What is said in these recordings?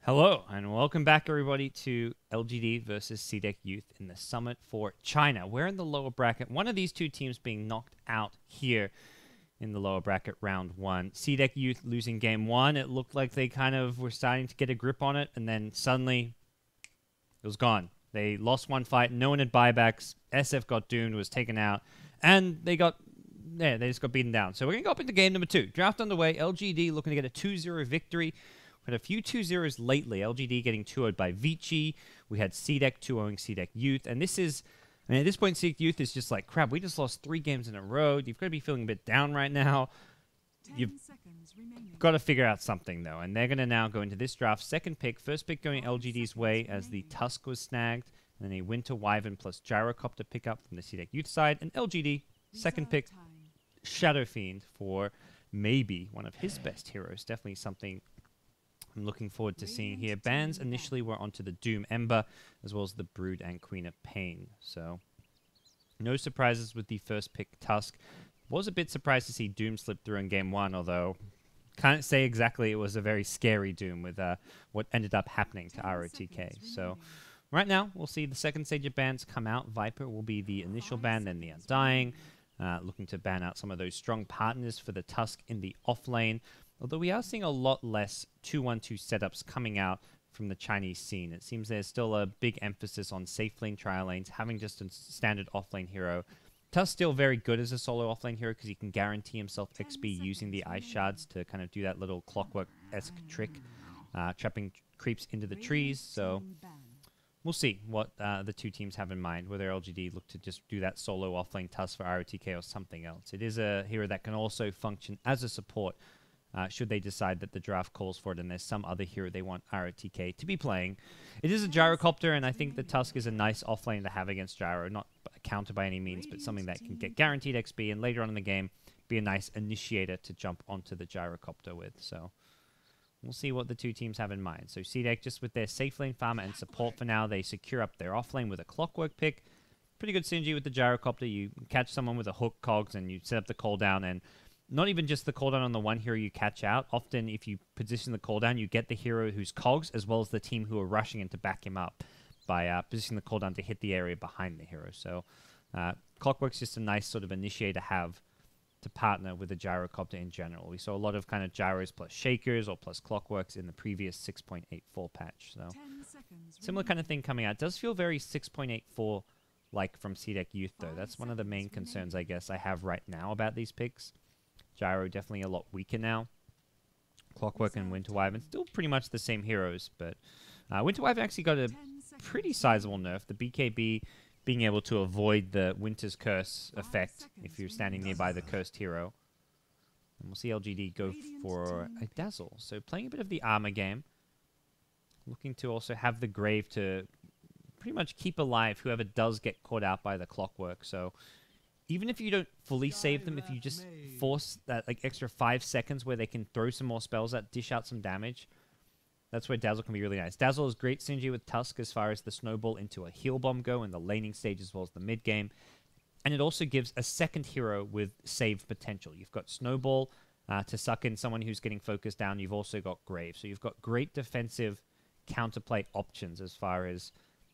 Hello, and welcome back, everybody, to LGD versus CDEC Youth in the Summit for China. We're in the lower bracket. One of these two teams being knocked out here in the lower bracket round one. CDEC Youth losing game one. It looked like they kind of were starting to get a grip on it, and then suddenly it was gone. They lost one fight. No one had buybacks. SF got doomed, was taken out, and they just got beaten down. So we're going to go up into game number two. Draft underway. LGD looking to get a 2-0 victory. We had a few 2-0s lately. LGD getting 2-0'd by Vici. We had CDEC 2-0ing CDEC Youth. And this is, I mean, at this point, CDEC Youth is just like, crap, we just lost 3 games in a row. You've got to be feeling a bit down right now. You've got to figure out something, though. And they're going to now go into this draft. Second pick. First pick going LGD's way as the Tusk was snagged. And then a Winter Wyvern plus Gyrocopter pickup from the CDEC Youth side. And LGD, second pick, Shadow Fiend for maybe one of his best heroes. Definitely something I'm looking forward to seeing here. Bans initially were onto the Doom Ember, as well as the Brood and Queen of Pain. So, no surprises with the first pick, Tusk. Was a bit surprised to see Doom slip through in game one, although can't say exactly it was a very scary Doom with what ended up happening to ROTK. So, right now, we'll see the second stage of bans come out. Viper will be the initial ban, then the Undying. Looking to ban out some of those strong partners for the Tusk in the off lane. Although we are seeing a lot less 2-1-2 setups coming out from the Chinese scene. It seems there's still a big emphasis on safe lane trial lanes, having just a standard offlane hero. Tusk's still very good as a solo offlane hero because he can guarantee himself XP using the ice shards to kind of do that little clockwork-esque trick, trapping creeps into the trees. So we'll see what the two teams have in mind, whether LGD look to just do that solo offlane Tusk for ROTK or something else. It is a hero that can also function as a support should they decide that the draft calls for it and there's some other hero they want ROTK to be playing. It is a Gyrocopter, and I think the Tusk is a nice offlane to have against Gyro. Not a counter by any means, but something that can get guaranteed XP and later on in the game be a nice initiator to jump onto the Gyrocopter with. So we'll see what the two teams have in mind. So CDEC, just with their safe lane farmer and support for now, they secure up their offlane with a Clockwork pick. Pretty good synergy with the Gyrocopter. You catch someone with a hook cogs and you set up the cooldown, and not even just the cooldown on the one hero you catch out. Often, if you position the cooldown, you get the hero who's cogs, as well as the team who are rushing in to back him up by positioning the cooldown to hit the area behind the hero. So, Clockwork's just a nice sort of initiator to have to partner with the Gyrocopter in general. We saw a lot of kind of Gyros plus Shakers or plus Clockworks in the previous 6.84 patch. So, similar kind of thing coming out. It does feel very 6.84 like from CDEC Youth, though. That's one of the main concerns, I guess, I have right now about these picks. Gyro definitely a lot weaker now. Clockwork and Winter Wyvern still pretty much the same heroes, but Winter Wyvern actually got a pretty sizable nerf. The BKB being able to avoid the Winter's Curse effect if you're standing nearby the cursed hero. And we'll see LGD go for a Dazzle. So playing a bit of the armor game. Looking to also have the Grave to pretty much keep alive whoever does get caught out by the Clockwork. So even if you don't fully save them, if you just force that like extra 5 seconds where they can throw some more spells that dish out some damage, that's where Dazzle can be really nice. Dazzle is great synergy with Tusk as far as the snowball into a heal bomb go in the laning stage as well as the mid game. And it also gives a second hero with save potential. You've got Snowball to suck in someone who's getting focused down. You've also got Grave. So you've got great defensive counterplay options as far as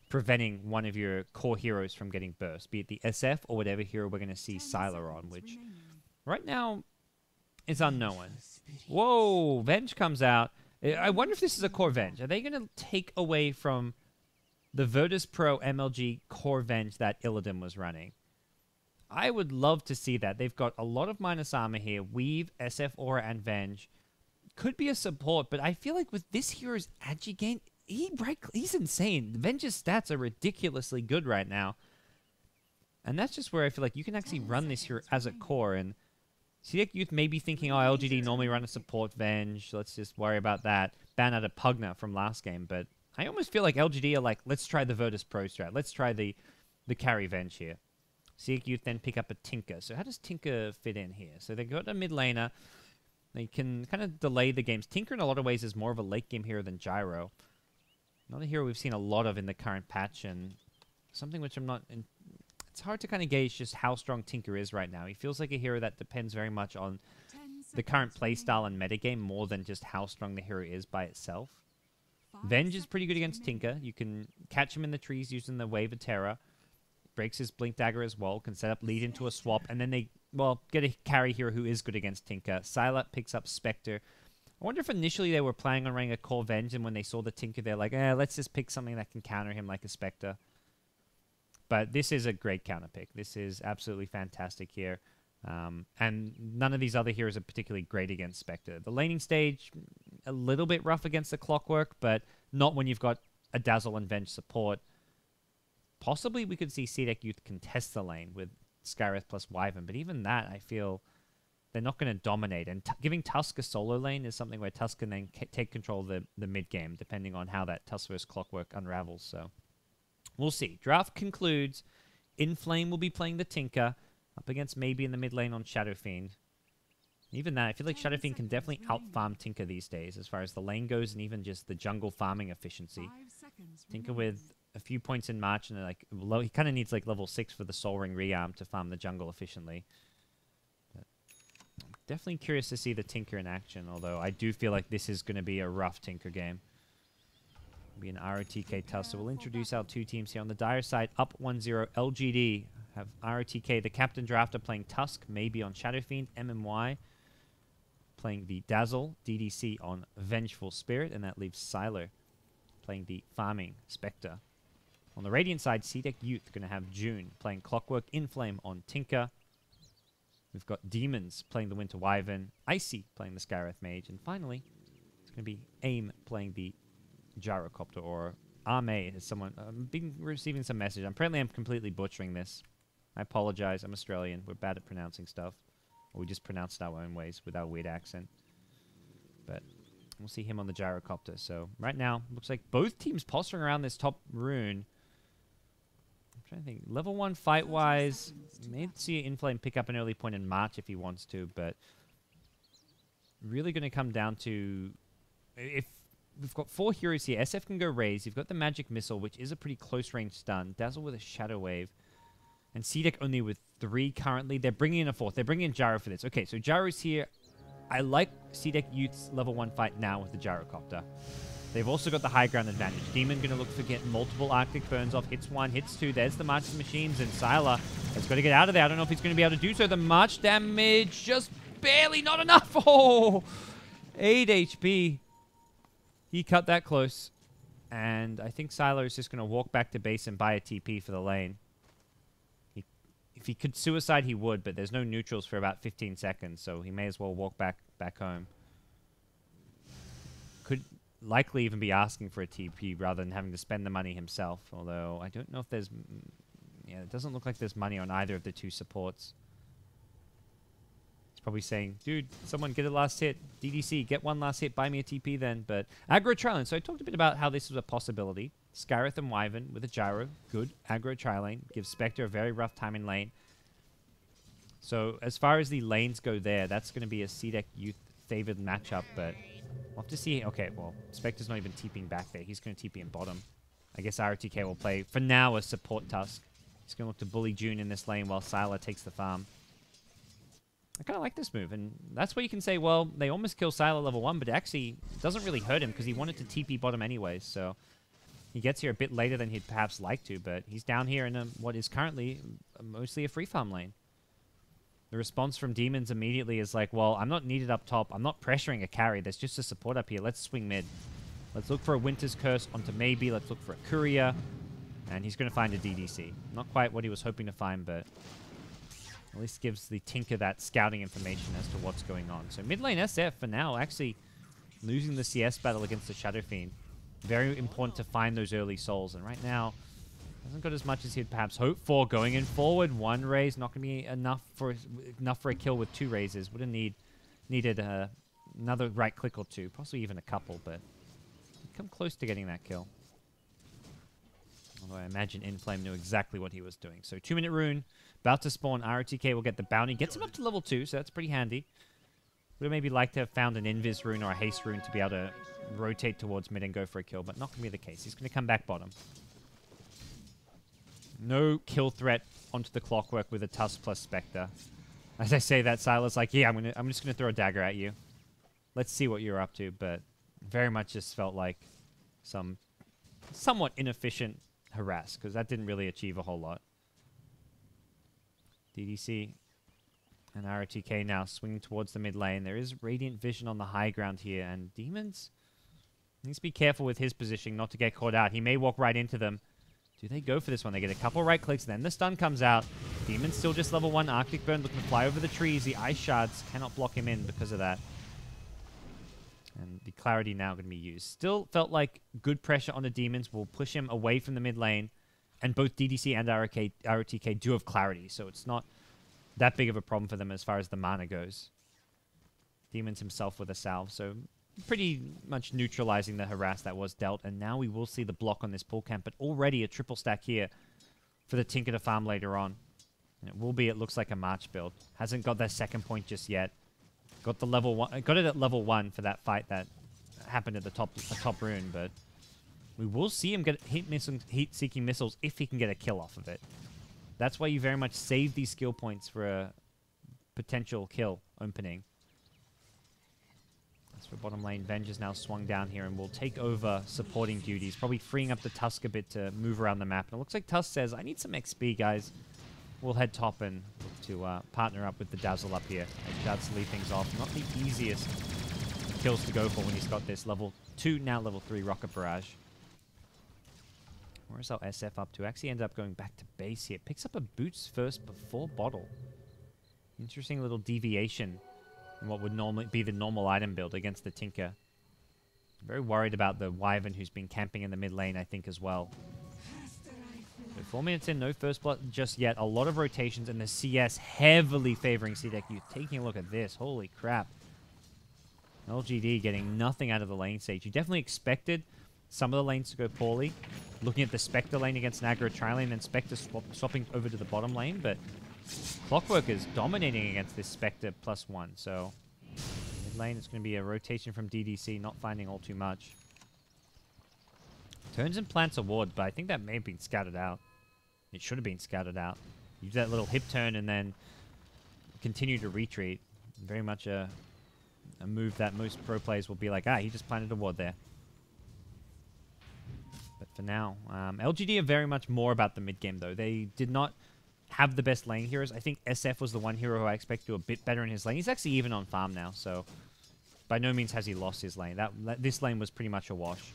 preventing one of your core heroes from getting burst, be it the SF or whatever hero we're going to see Sylar on, which right now is unknown. Whoa, Venge comes out. I wonder if this is a core Venge. Are they going to take away from the Virtus Pro MLG core Venge that Illidan was running? I would love to see that. They've got a lot of minus armor here. Weave, SF Aura, and Venge. Could be a support, but I feel like with this hero's agi gain, he's insane. Venge's stats are ridiculously good right now. And that's just where I feel like you can actually run this here as a core. And CDEC Youth may be thinking, oh, LGD normally run a support Venge. Let's just worry about that. Ban out a Pugna from last game. But I almost feel like LGD are like, let's try the Virtus Pro strat. Let's try the carry Venge here. CDEC Youth then pick up a Tinker. So how does Tinker fit in here? So they got a mid laner. They can kind of delay the games. Tinker in a lot of ways is more of a late game hero than Gyro. Another hero we've seen a lot of in the current patch, and something which I'm not... It's hard to kind of gauge just how strong Tinker is right now. He feels like a hero that depends very much on the current playstyle and metagame more than just how strong the hero is by itself. Venge is pretty good against Tinker. You can catch him in the trees using the Wave of Terror. Breaks his Blink Dagger as well. Can set up lead into a swap. And then they, well, get a carry hero who is good against Tinker. Sylar picks up Spectre. I wonder if initially they were planning on running a Core Venge, and when they saw the Tinker, they're like, let's just pick something that can counter him like a Spectre. But this is a great counter pick. This is absolutely fantastic here. And none of these other heroes are particularly great against Spectre. The laning stage, a little bit rough against the Clockwork, but not when you've got a Dazzle and Venge support. Possibly we could see CDEC.Y contest the lane with Skireth plus Wyvern, but even that, I feel they're not going to dominate. And giving Tusk a solo lane is something where Tusk can then take control of the mid-game, depending on how that Tusk versus Clockwork unravels. So we'll see. Draft concludes. Inflame will be playing the Tinker up against maybe in the mid lane on Shadow Fiend. Even that, I feel like Shadow Fiend can definitely out-farm Tinker these days as far as the lane goes and even just the jungle farming efficiency. Tinker with a few points in March and like low, he kind of needs like level 6 for the Soul Ring rearm to farm the jungle efficiently. But I'm definitely curious to see the Tinker in action, although I do feel like this is going to be a rough Tinker game. Be an ROTK Tusk. So we'll introduce our two teams here. On the Dire side, up 1-0, LGD have ROTK, the captain drafter, playing Tusk, maybe on Shadow Fiend. MMY playing the Dazzle, DDC on Vengeful Spirit, and that leaves Sylar playing the farming Spectre. On the Radiant side, CDEC.Y going to have June playing Clockwork, Inflame on Tinker. We've got Demons playing the Winter Wyvern, Icy playing the Skireth Mage, and finally, it's going to be AIM playing the Gyrocopter, or Arme, as someone... I've been receiving some message. Apparently I'm completely butchering this. I apologize. I'm Australian. We're bad at pronouncing stuff. Or we just pronounce it our own ways with our weird accent. But we'll see him on the Gyrocopter. So right now, looks like both teams posturing around this top rune. I'm trying to think. Level 1 fight-wise, may see Inflame pick up an early point in March if he wants to, but really going to come down to... If we've got 4 heroes here. SF can go Raise. You've got the Magic Missile, which is a pretty close-range stun. Dazzle with a Shadow Wave. And CDEC only with 3 currently. They're bringing in a 4th. They're bringing in Gyro for this. Okay, so Gyro's here. I like CDEC.Y's level 1 fight now with the Gyrocopter. They've also got the high ground advantage. Demon going to look for getting multiple Arctic Burns off. Hits 1, hits 2. There's the March of the Machines. And Sylar has got to get out of there. I don't know if he's going to be able to do so. The March damage just barely not enough. Oh, 8 HP. He cut that close. And I think Sylar is just going to walk back to base and buy a TP for the lane. If he could suicide, he would, but there's no neutrals for about 15 seconds, so he may as well walk back home. Could likely even be asking for a TP rather than having to spend the money himself, although I don't know if there's... Yeah, it doesn't look like there's money on either of the 2 supports. He's probably saying, dude, someone get a last hit. DDC, get one last hit, buy me a TP then. But aggro tri-lane. So I talked a bit about how this was a possibility. Skireth and Wyvern with a Gyro. Good aggro tri-lane. Gives Spectre a very rough time in lane. So as far as the lanes go there, that's going to be a CDEC.Y favored matchup. But we'll have to see. Okay, well, Spectre's not even TPing back there. He's going to TP in bottom. I guess ROTK will play, for now, a support Tusk. He's going to look to bully June in this lane while Sylar takes the farm. I kind of like this move, and that's where you can say, well, they almost kill Sylar level 1, but it actually doesn't really hurt him because he wanted to TP bottom anyways, so he gets here a bit later than he'd perhaps like to, but he's down here in what is currently mostly a free farm lane. The response from Demons immediately is like, well, I'm not needed up top. I'm not pressuring a carry. There's just a support up here. Let's swing mid. Let's look for a Winter's Curse onto maybe. Let's look for a Courier. And he's going to find a DDC. Not quite what he was hoping to find, but at least gives the Tinker that scouting information as to what's going on. So mid lane SF for now actually losing the CS battle against the Shadow Fiend. Very important to find those early souls. And right now, hasn't got as much as he'd perhaps hoped for. Going in forward, 1 raise, not going to be enough for a kill with 2 raises. Would have needed another right click or 2, possibly even a couple, but come close to getting that kill. Although I imagine Inflame knew exactly what he was doing. So 2-minute rune, about to spawn. ROTK will get the bounty, gets him up to level 2, so that's pretty handy. Would have maybe liked to have found an Invis rune or a haste rune to be able to rotate towards mid and go for a kill, but not going to be the case. He's going to come back bottom. No kill threat onto the Clockwork with a Tusk plus Spectre. As I say that, Sylar's like, yeah, I'm just going to throw a dagger at you. Let's see what you're up to, but very much just felt like some somewhat inefficient harass, because that didn't really achieve a whole lot. DDC and ROTK now swinging towards the mid lane. There is Radiant Vision on the high ground here, and Demons needs to be careful with his positioning not to get caught out. He may walk right into them. Do they go for this one? They get a couple right clicks, then the stun comes out. Demon's still just level 1. Arctic Burn looking to fly over the trees. The Ice Shards cannot block him in because of that. And the Clarity now going to be used. Still felt like good pressure on the Demons will push him away from the mid lane. And both DDC and ROTK do have Clarity, so it's not that big of a problem for them as far as the mana goes. Demons himself with a salve, so pretty much neutralizing the harass that was dealt. And now we will see the block on this pull camp, but already a triple stack here for the Tinker to farm later on. And it will be, it looks like a March build. Hasn't got their second point just yet. Got the level 1, got it at level 1 for that fight that happened at the top rune, but we will see him get heat-seeking missiles if he can get a kill off of it. That's why you very much save these skill points for a potential kill opening. As for bottom lane, Venge is now swung down here and will take over supporting duties, probably freeing up the Tusk a bit to move around the map. And it looks like Tusk says, I need some XP, guys. We'll head top and look to partner up with the Dazzle up here. As Jads lead things off. Not the easiest kills to go for when he's got this level 2, now level 3 Rocket Barrage. Where's our SF up to? Actually ended up going back to base here. Picks up a Boots first before Bottle. Interesting little deviation in what would normally be the normal item build against the Tinker. Very worried about the Wyvern who's been camping in the mid lane, I think, as well. So 4 minutes in, no first blood just yet. A lot of rotations, and the CS heavily favoring CDEC.Y. Taking a look at this. Holy crap. LGD getting nothing out of the lane stage. You definitely expected some of the lanes to go poorly. Looking at the Spectre lane against an aggro tri-lane, and Spectre swapping over to the bottom lane, but Clockwork is dominating against this Spectre +1, so mid lane is going to be a rotation from DDC, not finding all too much. Turns and plants a ward, but I think that may have been scouted out. It should have been scouted out. Use that little hip turn and then continue to retreat. Very much a move that most pro players will be like, he just planted a ward there. But for now, LGD are very much more about the mid game, though. They did not have the best lane heroes. I think SF was the one hero who I expect to do a bit better in his lane. He's actually even on farm now, so by no means has he lost his lane. This lane was pretty much a wash.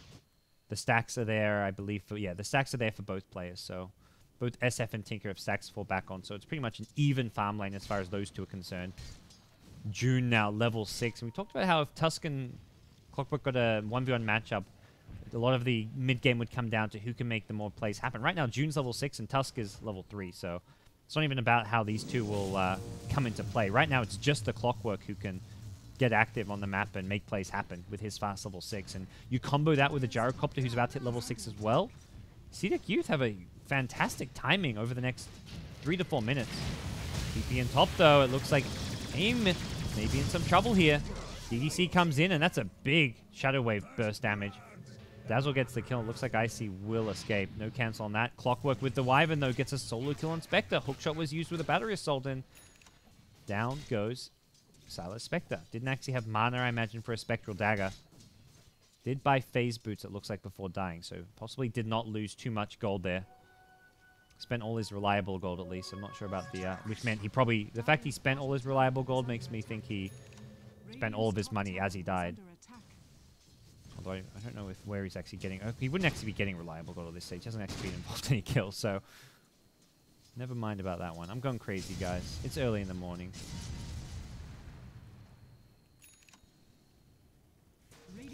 The stacks are there, I believe. The stacks are there for both players, so both SF and Tinker have stacks to fall back on, so it's pretty much an even farm lane as far as those two are concerned. June now, level 6. And we talked about how if Tusk and Clockwork got a 1v1 matchup, a lot of the mid-game would come down to who can make the more plays happen. Right now, June's level 6 and Tusk is level 3, so it's not even about how these two will come into play. Right now, it's just the Clockwork who can get active on the map and make plays happen with his fast level 6. And you combo that with a Gyrocopter who's about to hit level 6 as well. CDEC.Y have a fantastic timing over the next 3 to 4 minutes. PP in top, though. It looks like AIM may be in some trouble here. DDC comes in, and that's a big Shadow Wave burst damage. Dazzle gets the kill. It looks like Icy will escape. No cancel on that. Clockwork with the Wyvern, though, gets a solo kill on Spectre. Hookshot was used with a Battery Assault, and down goes Silas Spectre. Didn't actually have mana, I imagine, for a Spectral Dagger. Did buy Phase Boots, it looks like, before dying, so possibly did not lose too much gold there. Spent all his reliable gold, at least. I'm not sure about the... which meant he probably... The fact he spent all his reliable gold makes me think he spent all of his money as he died. Although I don't know where he's actually getting... he wouldn't actually be getting reliable gold at this stage. He hasn't actually been involved in any kills, so... Never mind about that one. I'm going crazy, guys. It's early in the morning.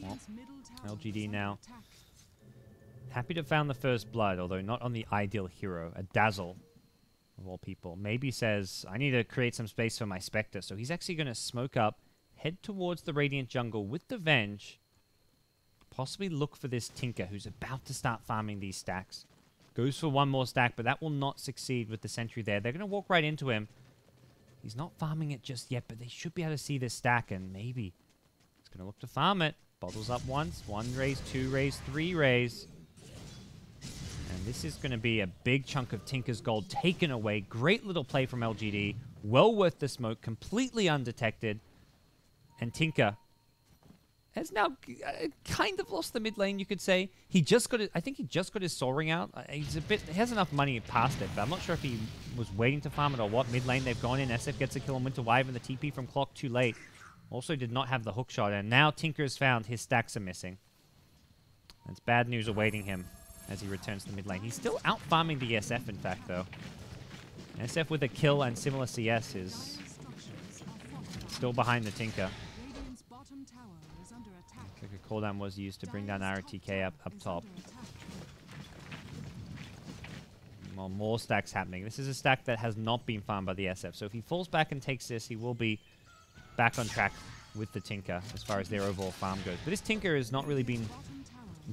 Well, LGD now. Happy to have found the first blood, although not on the ideal hero. A Dazzle, of all people. Maybe says, I need to create some space for my Spectre. So he's actually going to smoke up, head towards the Radiant Jungle with the Venge. Possibly look for this Tinker, who's about to start farming these stacks. Goes for one more stack, but that will not succeed with the Sentry there. They're going to walk right into him. He's not farming it just yet, but they should be able to see this stack, and maybe he's going to look to farm it. Bottles up once. 1 raise, 2 raise, 3 raise. And this is going to be a big chunk of Tinker's gold taken away. Great little play from LGD. Well worth the smoke. Completely undetected. And Tinker, has now kind of lost the mid lane, you could say. He just got it. I think he just got his Soul Ring out. He has enough money past it, but I'm not sure if he was waiting to farm it or what. Mid lane, they've gone in. SF gets a kill on Winter Wyvern. The TP from Clock too late. Also did not have the hook shot, and now Tinker has found his stacks are missing. That's bad news awaiting him as he returns to the mid lane. He's still out farming the SF, in fact, though. SF with a kill and similar CS is still behind the Tinker. A cooldown was used to bring down RTK up top. Well, more stacks happening. This is a stack that has not been farmed by the SF. So if he falls back and takes this, he will be back on track with the Tinker as far as their overall farm goes. But this Tinker has not really been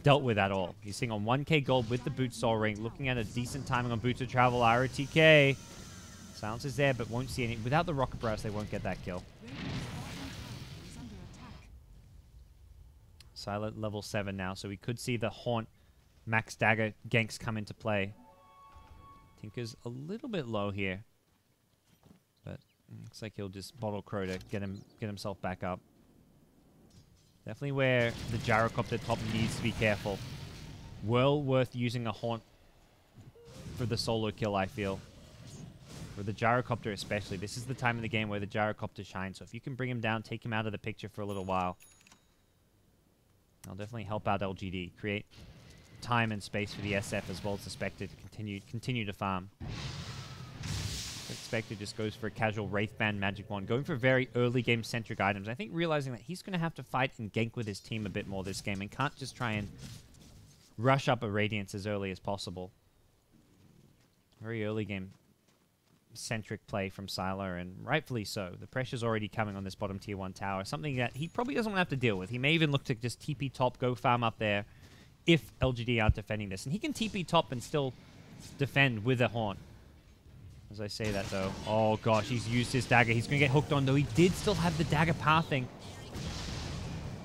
dealt with at all. He's sitting on 1k gold with the Boots Soul Ring, looking at a decent timing on Boots of Travel. RTK. Silence is there, but won't see any. Without the Rocket Barrage, they won't get that kill. Silent level 7 now, so we could see the Haunt Max Dagger ganks come into play. Tinker's a little bit low here, but looks like he'll just Bottle Crow to get himself back up. Definitely where the Gyrocopter top needs to be careful. Well worth using a Haunt for the solo kill, I feel. For the Gyrocopter especially. This is the time of the game where the Gyrocopter shines, so if you can bring him down, take him out of the picture for a little while, I'll definitely help out LGD. Create time and space for the SF as well as the Spectre to continue to farm. Spectre just goes for a casual Wraithband Magic Wand, going for very early game centric items. I think realizing that he's going to have to fight and gank with his team a bit more this game and can't just try and rush up a Radiance as early as possible. Very early game centric play from Sylar, and rightfully so. The pressure's already coming on this bottom tier 1 tower, something that he probably doesn't want to have to deal with. He may even look to just TP top, go farm up there if LGD aren't defending this. And he can TP top and still defend with a Haunt. As I say that, though. Oh, gosh, he's used his dagger. He's going to get hooked on, though. He did still have the dagger pathing.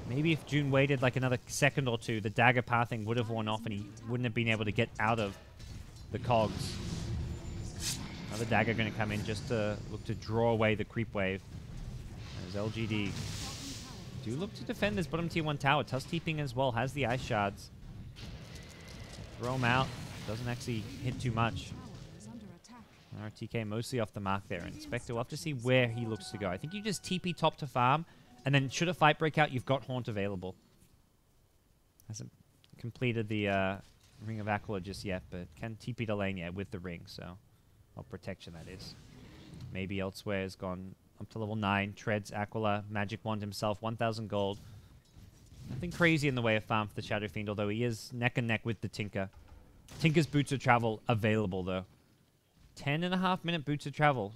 Maybe if June waited like another second or two, the dagger pathing would have worn off and he wouldn't have been able to get out of the cogs. Another dagger going to come in just to look to draw away the creep wave. As LGD do look to defend this bottom tier 1 tower. Tusk TPing as well, has the ice shards. Throw him out. Doesn't actually hit too much. RTK mostly off the mark there. And Spectre, we'll have to see where he looks to go. I think you just TP top to farm, and then should a fight break out, you've got Haunt available. Hasn't completed the Ring of Aquila just yet, but can TP to lane yet with the ring, so... protection, that is. Maybe elsewhere has gone up to level 9. Treads Aquila, Magic Wand himself, 1,000 gold. Nothing crazy in the way of farm for the Shadow Fiend, although he is neck and neck with the Tinker. Tinker's Boots of Travel available, though. 10.5 minute Boots of Travel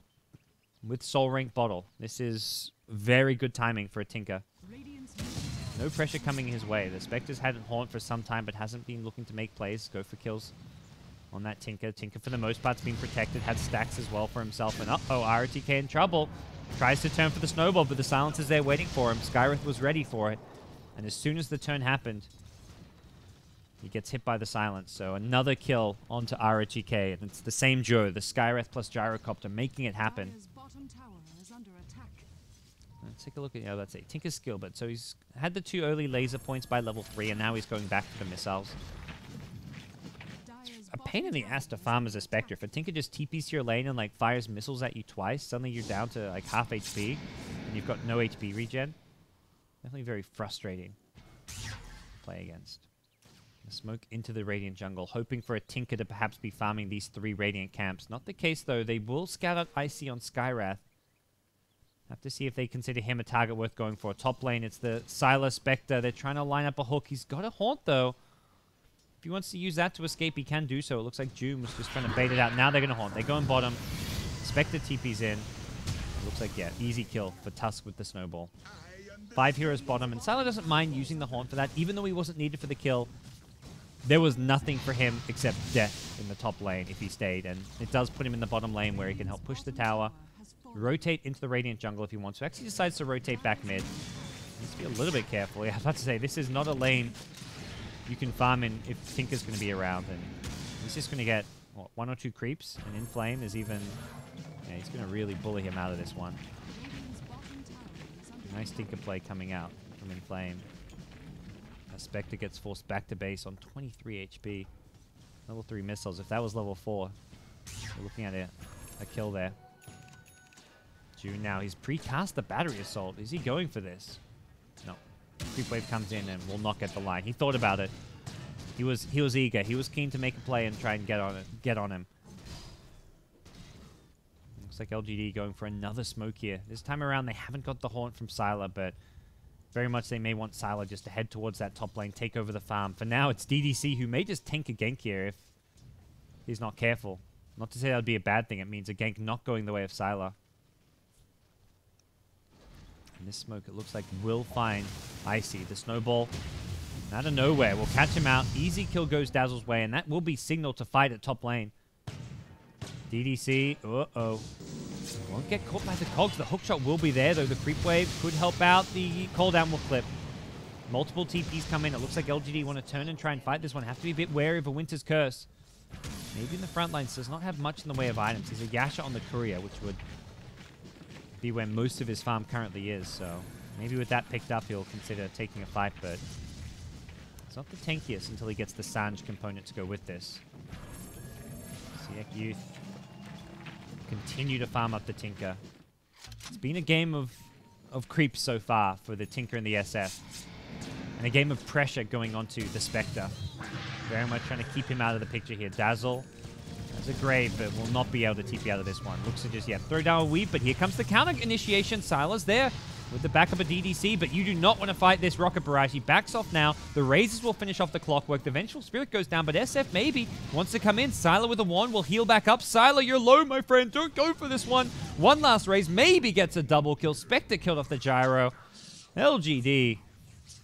with Soul Rank Bottle. This is very good timing for a Tinker. No pressure coming his way. The Spectre's had Haunt for some time, but hasn't been looking to make plays, go for kills on that Tinker. Tinker, for the most part, has been protected. Had stacks as well for himself. And uh-oh, RTK in trouble. Tries to turn for the snowball, but the silence is there waiting for him. Skyreth was ready for it. And as soon as the turn happened, he gets hit by the silence. So another kill onto RTK. And it's the same Joe, the Skyreth plus Gyrocopter, making it happen. Let's take a look at, yeah, that's it. Tinker's skill, but so he's had the 2 early laser points by level 3, and now he's going back to the missiles. A pain in the ass to farm as a Spectre. If a Tinker just TPs to your lane and like fires missiles at you twice, suddenly you're down to like half HP and you've got no HP regen. Definitely very frustrating to play against. The smoke into the Radiant jungle, hoping for a Tinker to perhaps be farming these 3 Radiant camps. Not the case though. They will scout out Icy on Skywrath. Have to see if they consider him a target worth going for. Top lane, it's the Sylar Spectre. They're trying to line up a hook. He's got a Haunt though. If he wants to use that to escape, he can do so. It looks like June was just trying to bait it out. Now they're going to Haunt. They go in bottom. Spectre TP's in. It looks like, yeah, easy kill for Tusk with the snowball. 5 heroes bottom, and Sylar doesn't mind using the Haunt for that. Even though he wasn't needed for the kill, there was nothing for him except death in the top lane if he stayed. And it does put him in the bottom lane where he can help push the tower, rotate into the Radiant jungle if he wants to. Actually decides to rotate back mid. Needs to be a little bit careful. Yeah, I was about to say, this is not a lane you can farm in if Tinker's going to be around. And he's just going to get, what, 1 or 2 creeps. And Inflame is even... Yeah, he's going to really bully him out of this one. Nice Tinker play coming out from Inflame. Spectre gets forced back to base on 23 HP. Level 3 missiles. If that was level 4, we're looking at a kill there. June now. He's pre-cast the battery assault. Is he going for this? No. Creep wave comes in and will not get the line. He thought about it. He was eager. He was keen to make a play and try and get on him. Looks like LGD going for another smoke here. This time around, they haven't got the haunt from Sylar, but very much they may want Sylar just to head towards that top lane, take over the farm. For now, it's DDC who may just tank a gank here if he's not careful. Not to say that would be a bad thing. It means a gank not going the way of Sylar. And this smoke, it looks like, will find Icy. The snowball out of nowhere will catch him out. Easy kill goes Dazzle's way, and that will be signal to fight at top lane. DDC, uh-oh. Won't get caught by the cogs. The hookshot will be there, though. The creep wave could help out. The cooldown will clip. Multiple TPs come in. It looks like LGD want to turn and try and fight this one. Have to be a bit wary of a Winter's Curse. Maybe in the front lines does not have much in the way of items. He's a Yasha on the courier, which would be where most of his farm currently is. So maybe with that picked up, he'll consider taking a fight, but it's not the tankiest until he gets the Sanj component to go with this. CDEC.Y continue to farm up the Tinker. It's been a game of creeps so far for the Tinker and the SF. And a game of pressure going onto the Spectre. Very much trying to keep him out of the picture here. Dazzle has a grave, but will not be able to TP out of this one. Looks to just, throw down a weave, but here comes the counter initiation. Sylar's there with the backup of DDC, but you do not want to fight this Rocket Barrage. He backs off now. The Razors will finish off the clockwork. The Vengeful Spirit goes down, but SF maybe wants to come in. Sylar with a wand will heal back up. Sylar, you're low, my friend. Don't go for this one. One last raise. Maybe gets a double kill. Spectre killed off the Gyro. LGD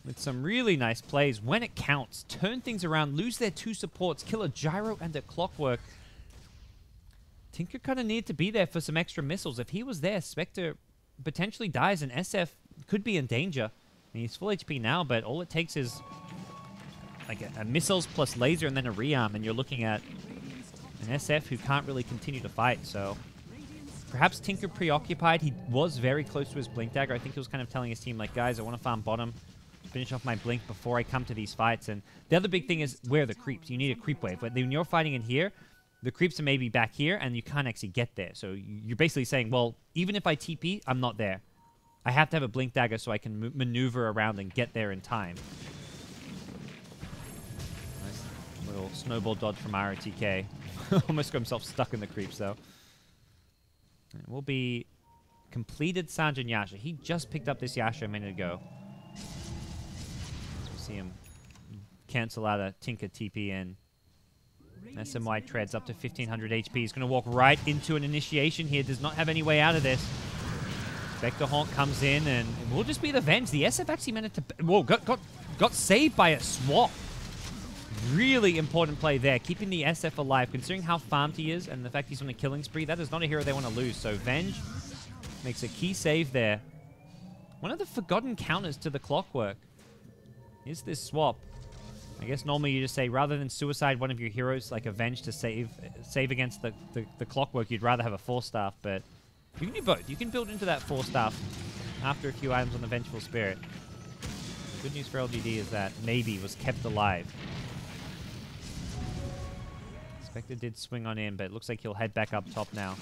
with some really nice plays when it counts. Turn things around. Lose their two supports. Kill a Gyro and a clockwork. Tinker kind of needed to be there for some extra missiles. If he was there, Spectre potentially dies, and SF could be in danger. I mean, he's full HP now, but all it takes is like a missiles plus laser and then a rearm, and you're looking at an SF who can't really continue to fight. So perhaps Tinker preoccupied. He was very close to his Blink Dagger. I think he was kind of telling his team, like, guys, I want to farm bottom, finish off my Blink before I come to these fights. And the other big thing is, where are the creeps? You need a creep wave. But when you're fighting in here, the creeps are maybe back here, and you can't actually get there. So you're basically saying, well, even if I TP, I'm not there. I have to have a Blink Dagger so I can maneuver around and get there in time. Nice little snowball dodge from ROTK. Almost got himself stuck in the creeps, though. It will be completed Sanj and Yasha. He just picked up this Yasha a minute ago. We'll see him cancel out a Tinker TP in. SMY treads up to 1500 HP. He's going to walk right into an initiation here. Does not have any way out of this. Spectre Haunt comes in, and it will just be the Venge. The SF actually managed to... Whoa, got saved by a swap. Really important play there. Keeping the SF alive. Considering how farmed he is and the fact he's on a killing spree, that is not a hero they want to lose. So Venge makes a key save there. One of the forgotten counters to the clockwork is this swap. I guess normally you just say, rather than suicide one of your heroes, like Avenge to save against the clockwork, you'd rather have a 4-staff, but you can do both. You can build into that 4-staff after a few items on the Vengeful Spirit. The good news for LGD is that maybe was kept alive. Spectre did swing on in, but it looks like he'll head back up top now.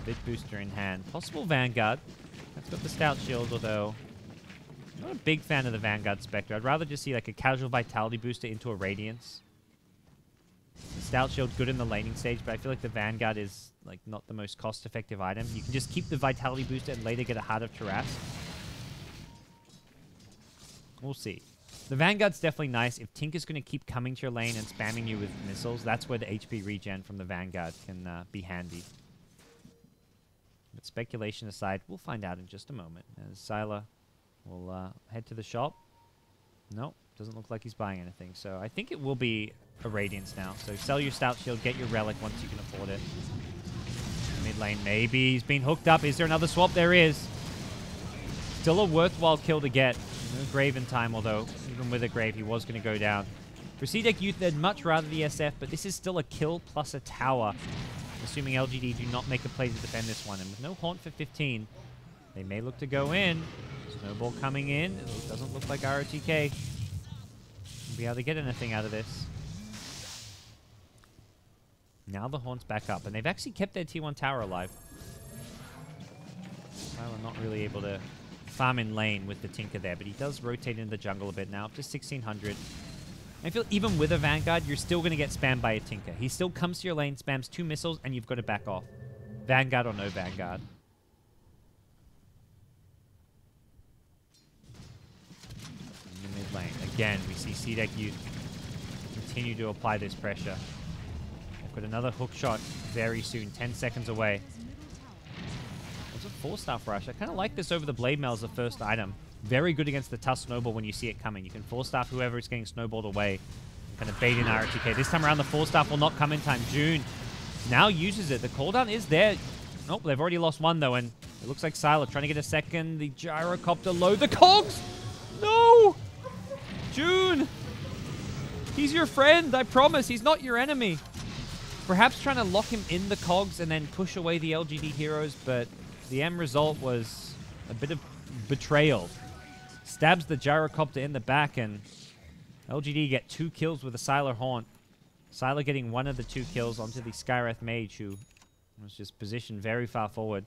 Bit booster in hand. Possible Vanguard. That's got the Stout Shield, although I'm not a big fan of the Vanguard Spectre. I'd rather just see like a casual Vitality booster into a Radiance. The Stout Shield good in the laning stage, but I feel like the Vanguard is like not the most cost-effective item. You can just keep the Vitality booster and later get a Heart of Tarrasque. We'll see. The Vanguard's definitely nice. If Tinker's going to keep coming to your lane and spamming you with missiles, that's where the HP regen from the Vanguard can be handy. But speculation aside, we'll find out in just a moment. As Sylar will head to the shop. Nope, doesn't look like he's buying anything. So I think it will be a Radiance now. So sell your Stout Shield, get your Relic once you can afford it. Mid lane, maybe. He's been hooked up. Is there another swap? There is. Still a worthwhile kill to get. No grave in time, although even with a grave, he was going to go down. For CDEC.Y, they'd much rather the SF, but this is still a kill plus a tower. Assuming LGD do not make a play to defend this one. And with no Haunt for 15, they may look to go in. Snowball coming in. It doesn't look like ROTK Be able to get anything out of this. Now the Haunt's back up, and they've actually kept their T1 tower alive. Sylar not really able to farm in lane with the Tinker there, but he does rotate into the jungle a bit now, up to 1600. I feel even with a Vanguard, you're still going to get spammed by a Tinker. He still comes to your lane, spams 2 missiles, and you've got to back off. Vanguard or no Vanguard. In the mid lane, again, we see CDEC.Y continue to apply this pressure. Got another hook shot very soon, 10 seconds away. It's a 4-star rush. I kind of like this over the Blade Mail as the first item. Very good against the Tusk Snowball when you see it coming. You can 4-staff whoever is getting snowballed away. Kind of bait in ROTK. This time around, the 4-staff will not come in time. June now uses it. The cooldown is there. Nope, they've already lost one, though, and it looks like Sylar trying to get a second. The Gyrocopter low. The cogs! No! June! He's your friend, I promise. He's not your enemy. Perhaps trying to lock him in the cogs and then push away the LGD heroes, but the end result was a bit of betrayal. Stabs the Gyrocopter in the back, and LGD get 2 kills with a Sylar Haunt. Sylar getting 1 of the 2 kills onto the Skywrath Mage, who was just positioned very far forward.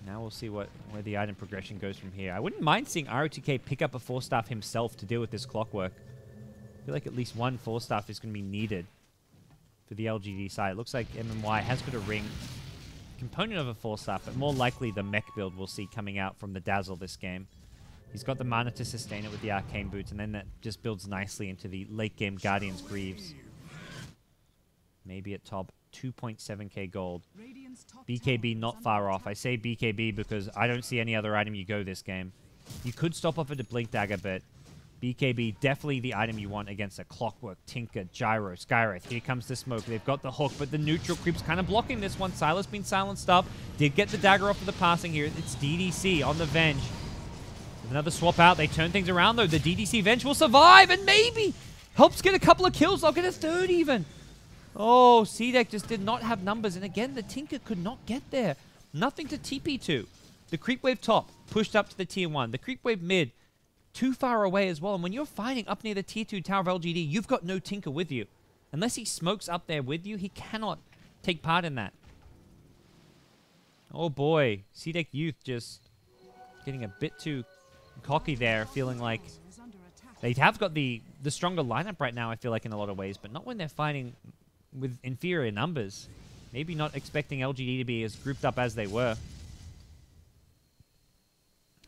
Now we'll see where the item progression goes from here. I wouldn't mind seeing ROTK pick up a 4-staff himself to deal with this clockwork. I feel like at least 1 4-staff is going to be needed for the LGD side. It looks like MMY has got a ring component of a 4-staff, but more likely the mech build we'll see coming out from the Dazzle this game. He's got the mana to sustain it with the Arcane Boots, and then that just builds nicely into the late-game Guardian's Greaves. Maybe at top, 2.7k gold. BKB not far off. I say BKB because I don't see any other item you go this game. You could stop off at a Blink Dagger, but BKB, definitely the item you want against a Clockwork, Tinker, Gyro, Skywrath. Here comes the smoke. They've got the hook, but the neutral creep's kind of blocking this one. Sylar's been silenced up. Did get the dagger off of the passing here. It's DDC on the Venge. With another swap out. They turn things around, though. The DDC Venge will survive, and maybe helps get a couple of kills. I'll get a 3rd even. Oh, CDEC just did not have numbers, and again, the Tinker could not get there. Nothing to TP to. The creep wave top pushed up to the tier 1. The creep wave mid too far away as well. And when you're fighting up near the tier 2 tower of LGD, you've got no Tinker with you. Unless he smokes up there with you, he cannot take part in that. Oh boy, CDEC.Y just getting a bit too cocky there, feeling like they have got the stronger lineup right now, I feel like, in a lot of ways, but not when they're fighting with inferior numbers. Maybe not expecting LGD to be as grouped up as they were.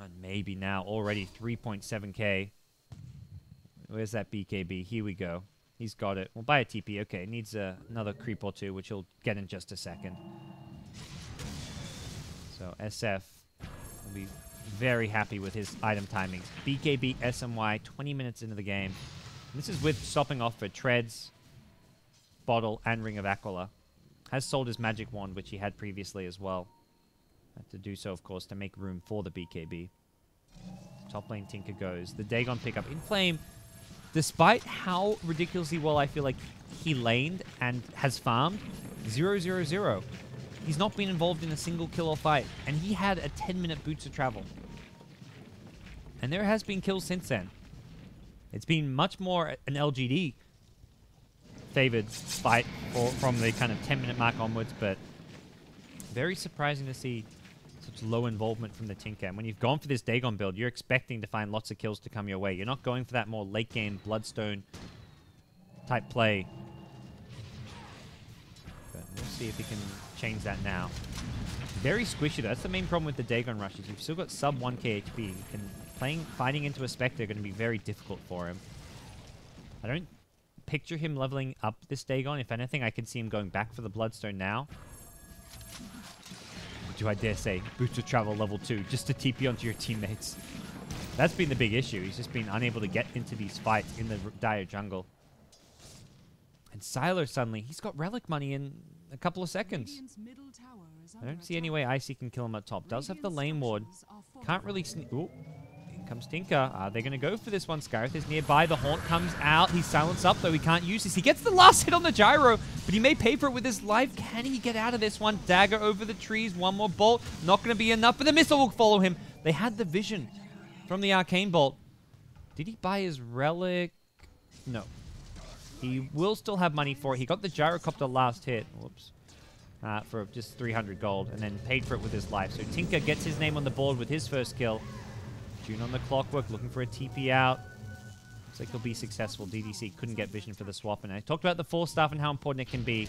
And maybe now already 3.7k. Where's that BKB? Here we go. He's got it. We'll buy a TP. Okay, needs another creep or 2, which he'll get in just a second. So SF will be very happy with his item timings. BKB, SMY, 20 minutes into the game. And this is with stopping off for Treads, Bottle, and Ring of Aquila. Has sold his Magic Wand, which he had previously as well. Had to do so, of course, to make room for the BKB. Top lane Tinker goes. The Dagon pickup in Flame. Despite how ridiculously well I feel like he laned and has farmed, 0-0-0. He's not been involved in a single kill or fight, and he had a 10-minute Boots of Travel. And there has been kills since then. It's been much more an LGD favored fight from the kind of 10-minute mark onwards, but very surprising to see such low involvement from the Tinker. And when you've gone for this Dagon build, you're expecting to find lots of kills to come your way. You're not going for that more late-game Bloodstone type play. But we'll see if he can change that now. Very squishy, though. That's the main problem with the Dagon rushes. You've still got sub 1k HP. Fighting into a Spectre going to be very difficult for him. I don't picture him leveling up this Dagon. If anything, I can see him going back for the Bloodstone now. Do I dare say, Boots of Travel level 2, just to TP onto your teammates. That's been the big issue. He's just been unable to get into these fights in the dire jungle. And Sylar suddenly, he's got relic money in a couple of seconds. I don't see any way Icy can kill him at top. Does have the lane ward. Can't really sneak. Ooh, in comes Tinker. Are they going to go for this one? Skywrath is nearby. The Haunt comes out. He's silenced up, though he can't use this. He gets the last hit on the Gyro, but he may pay for it with his life. Can he get out of this one? Dagger over the trees. One more bolt. Not going to be enough, but the missile will follow him. They had the vision from the Arcane Bolt. Did he buy his relic? No. He will still have money for it. He got the gyrocopter last hit. Whoops. For just 300 gold, and then paid for it with his life. So Tinker gets his name on the board with his first kill. June on the clockwork, looking for a TP out. Looks like he'll be successful. DDC couldn't get vision for the swap, and I talked about the 4-staff and how important it can be.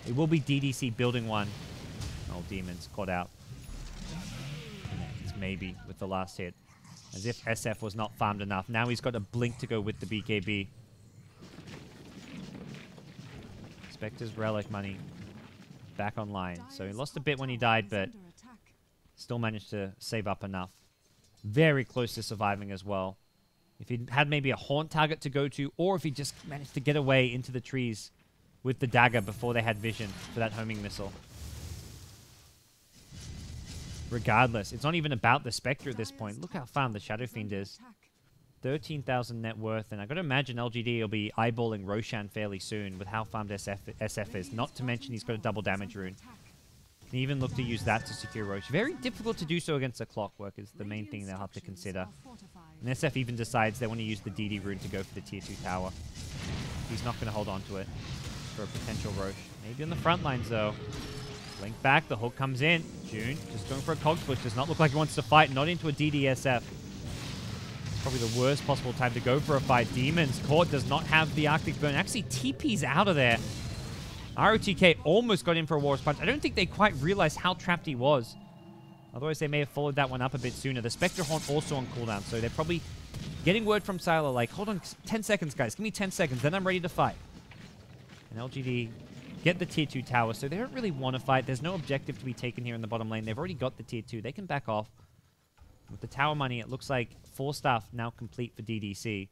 It will be DDC building one. Oh, demons caught out. It's maybe with the last hit. As if SF was not farmed enough. Now he's got a blink to go with the BKB. Spectre's relic money back online. So he lost a bit when he died, but still managed to save up enough. Very close to surviving as well. If he had maybe a haunt target to go to, or if he just managed to get away into the trees with the dagger before they had vision for that homing missile. Regardless, it's not even about the Spectre at this point. Look how farmed the Shadow Fiend is. 13,000 net worth, and I got to imagine LGD will be eyeballing Roshan fairly soon with how farmed SF is. Not to mention he's got a double damage rune. Can even look to use that to secure Rosh. Very difficult to do so against a clockwork is the main thing they'll have to consider. And SF even decides they want to use the DD rune to go for the tier 2 tower. He's not going to hold on to it for a potential Rosh. Maybe on the front lines though. Blink back, the hook comes in. June just going for a cogs push. Does not look like he wants to fight. Not into a DDSF. Probably the worst possible time to go for a fight. Demons caught, does not have the Arctic Burn. Actually, TP's out of there. ROTK almost got in for a War's Punch. I don't think they quite realized how trapped he was. Otherwise, they may have followed that one up a bit sooner. The Spectre Haunt also on cooldown, so they're probably getting word from Sylar like, hold on, 10 seconds, guys. Give me 10 seconds, then I'm ready to fight. And LGD get the tier 2 tower, so they don't really want to fight. There's no objective to be taken here in the bottom lane. They've already got the tier 2. They can back off. With the tower money, it looks like 4-staff now complete for DDC.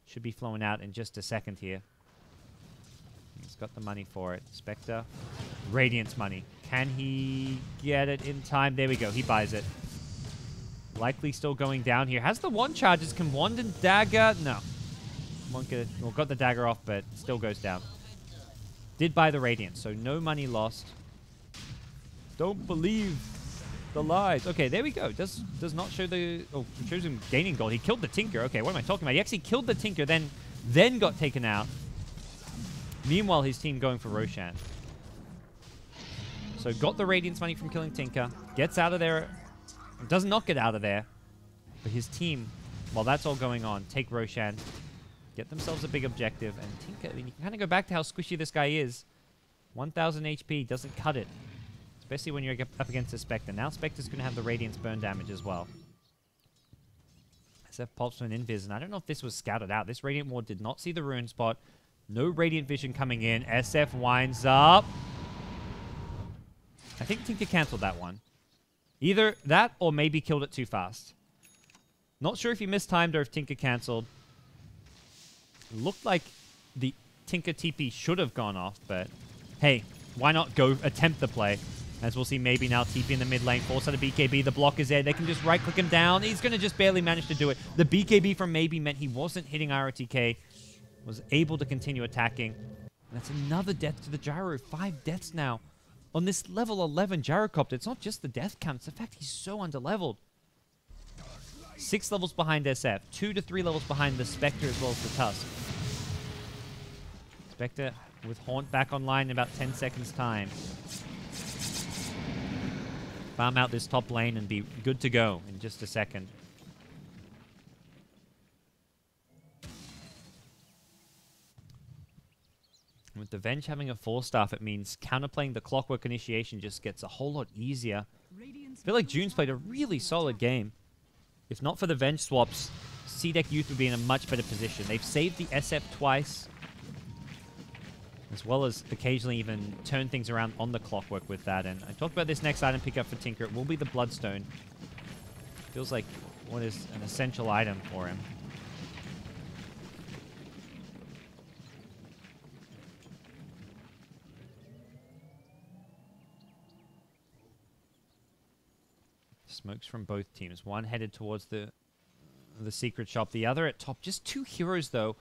Should be flowing out in just a second here. He's got the money for it. Spectre. Radiance money. Can he get it in time? There we go. He buys it. Likely still going down here. Has the wand charges. Can wand and dagger? No. Well, got the dagger off, but still goes down. Did buy the Radiance, so no money lost. Don't believe the lies. Okay, there we go. Does not show the... Oh, it shows him gaining gold. He killed the Tinker. Okay, what am I talking about? He actually killed the Tinker, then got taken out. Meanwhile, his team going for Roshan. So got the Radiance money from killing Tinker. Gets out of there. Does not get out of there. But his team, while that's all going on, take Roshan. Get themselves a big objective. And Tinker, I mean, you can kind of go back to how squishy this guy is. 1,000 HP doesn't cut it. Especially when you're up against a Spectre. Now Spectre's going to have the Radiance burn damage as well. SF pops from an invis, and I don't know if this was scouted out. This Radiant Ward did not see the rune spot. No Radiant Vision coming in. SF winds up. I think Tinker cancelled that one. Either that or maybe killed it too fast. Not sure if he mistimed or if Tinker cancelled. Looked like the Tinker TP should have gone off, but hey, why not go attempt the play? As we'll see, maybe now TP in the mid lane, force out a BKB, the block is there, they can just right-click him down, he's going to just barely manage to do it. The BKB from maybe meant he wasn't hitting ROTK, was able to continue attacking. And that's another death to the Gyro, 5 deaths now. On this level 11 Gyrocopter, it's not just the death count, it's the fact he's so underleveled. 6 levels behind SF, 2 to 3 levels behind the Spectre as well as the Tusk. Spectre with Haunt back online in about 10 seconds time. Farm out this top lane and be good to go in just a second. With the Venge having a 4-staff, it means counterplaying the Clockwork Initiation just gets a whole lot easier. I feel like June's played a really solid game. If not for the Venge swaps, CDEC.Y would be in a much better position. They've saved the SF twice, as well as occasionally even turn things around on the Clockwork with that. And I talked about this next item pickup for Tinker. It will be the Bloodstone. Feels like what is an essential item for him. Smokes from both teams. One headed towards the secret shop. The other at top. Just 2 heroes, though.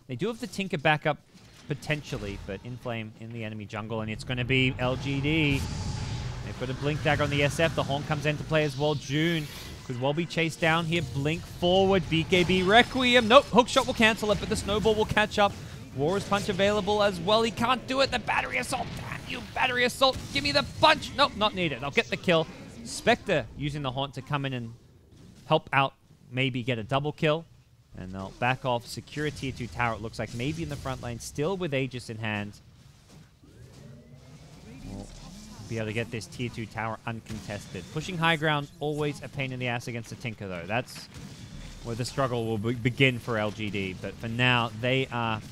They do have the Tinker backup potentially, but Inflame in the enemy jungle, and it's going to be LGD. They've got a Blink Dagger on the SF. The Haunt comes into play as well. June Could well be chased down here. Blink forward. BKB Requiem. Nope. Hookshot will cancel it, but the snowball will catch up. Warrior's Punch available as well. He can't do it. The Battery Assault. Damn you, Battery Assault. Give me the punch. Nope, not needed. I'll get the kill. Spectre using the Haunt to come in and help out. Maybe get a double kill. And they'll back off. Secure a tier 2 tower, it looks like. Maybe in the front lane. Still with Aegis in hand. We'll be able to get this tier 2 tower uncontested. Pushing high ground, always a pain in the ass against the Tinker, though. That's where the struggle will begin for LGD. But for now, they are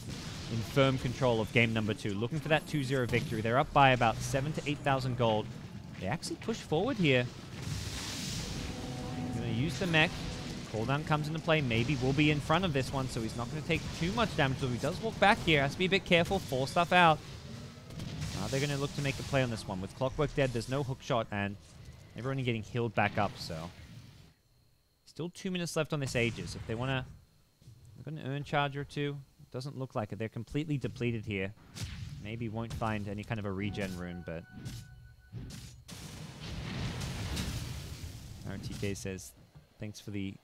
in firm control of game number 2. Looking for that 2-0 victory. They're up by about 7,000 to 8,000 gold. They actually push forward here. Going to use the mech. Cooldown comes into play. Maybe will be in front of this one, so he's not going to take too much damage. So he does walk back here. Has to be a bit careful. Force stuff out. They're going to look to make a play on this one. With Clockwork dead, there's no hookshot, and everyone getting healed back up, so... Still 2 minutes left on this Aegis. If they want to... They've got an Urn Charge or two. Doesn't look like it. They're completely depleted here. Maybe won't find any kind of a regen rune, but... RTK says, thanks for the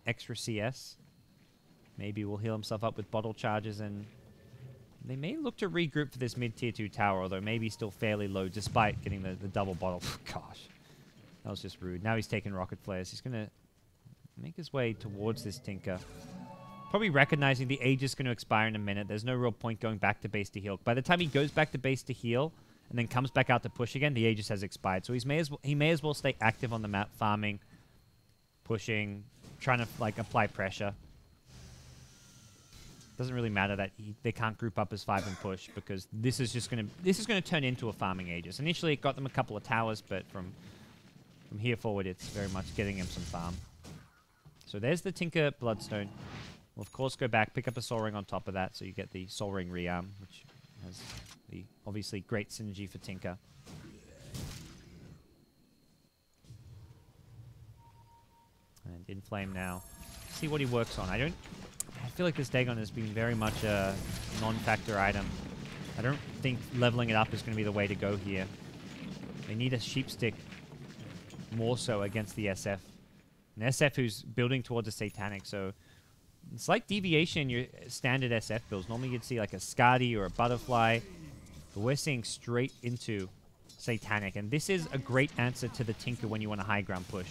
extra CS. Maybe we'll heal himself up with bottle charges, and they may look to regroup for this mid-tier 2 tower, although maybe still fairly low despite getting the double bottle. Gosh, that was just rude. Now he's taking rocket flares. He's going to make his way towards this Tinker. Probably recognizing the Age is going to expire in a minute. There's no real point going back to base to heal. By the time he goes back to base to heal and then comes back out to push again, the Aegis has expired. So he may as well stay active on the map, farming, pushing, trying to like apply pressure. Doesn't really matter that they can't group up as 5 and push, because this is going to turn into a farming Aegis. Initially, it got them a couple of towers, but from here forward, it's very much getting him some farm. So there's the Tinker Bloodstone. We'll of course go back, pick up a Soul Ring on top of that, so you get the Soul Ring rearm, which has the obviously great synergy for Tinker. And Inflame now. See what he works on. I feel like this Dagon has been very much a non-factor item. I don't think leveling it up is going to be the way to go here. They need a Sheepstick more so against the SF. An SF who's building towards a Satanic, so slight deviation in your standard SF builds. Normally you'd see like a Skadi or a Butterfly, but we're seeing straight into Satanic, and this is a great answer to the Tinker when you want a high ground push.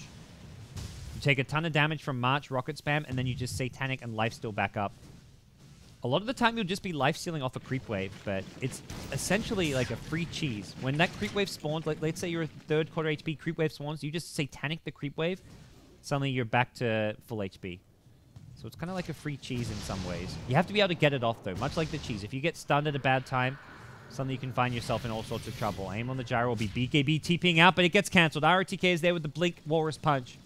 You take a ton of damage from March, Rocket Spam, and then you just Satanic and Lifesteal back up. A lot of the time you'll just be lifestealing off a creep wave, but it's essentially like a free cheese. When that creep wave spawns, like let's say you're a 3rd quarter HP, creep wave spawns, you just Satanic the creep wave, suddenly you're back to full HP. So it's kind of like a free cheese in some ways. You have to be able to get it off though, much like the cheese. If you get stunned at a bad time, suddenly you can find yourself in all sorts of trouble. Aim on the gyro will be BKB TPing out, but it gets cancelled. RTK is there with the Blink Walrus Punch.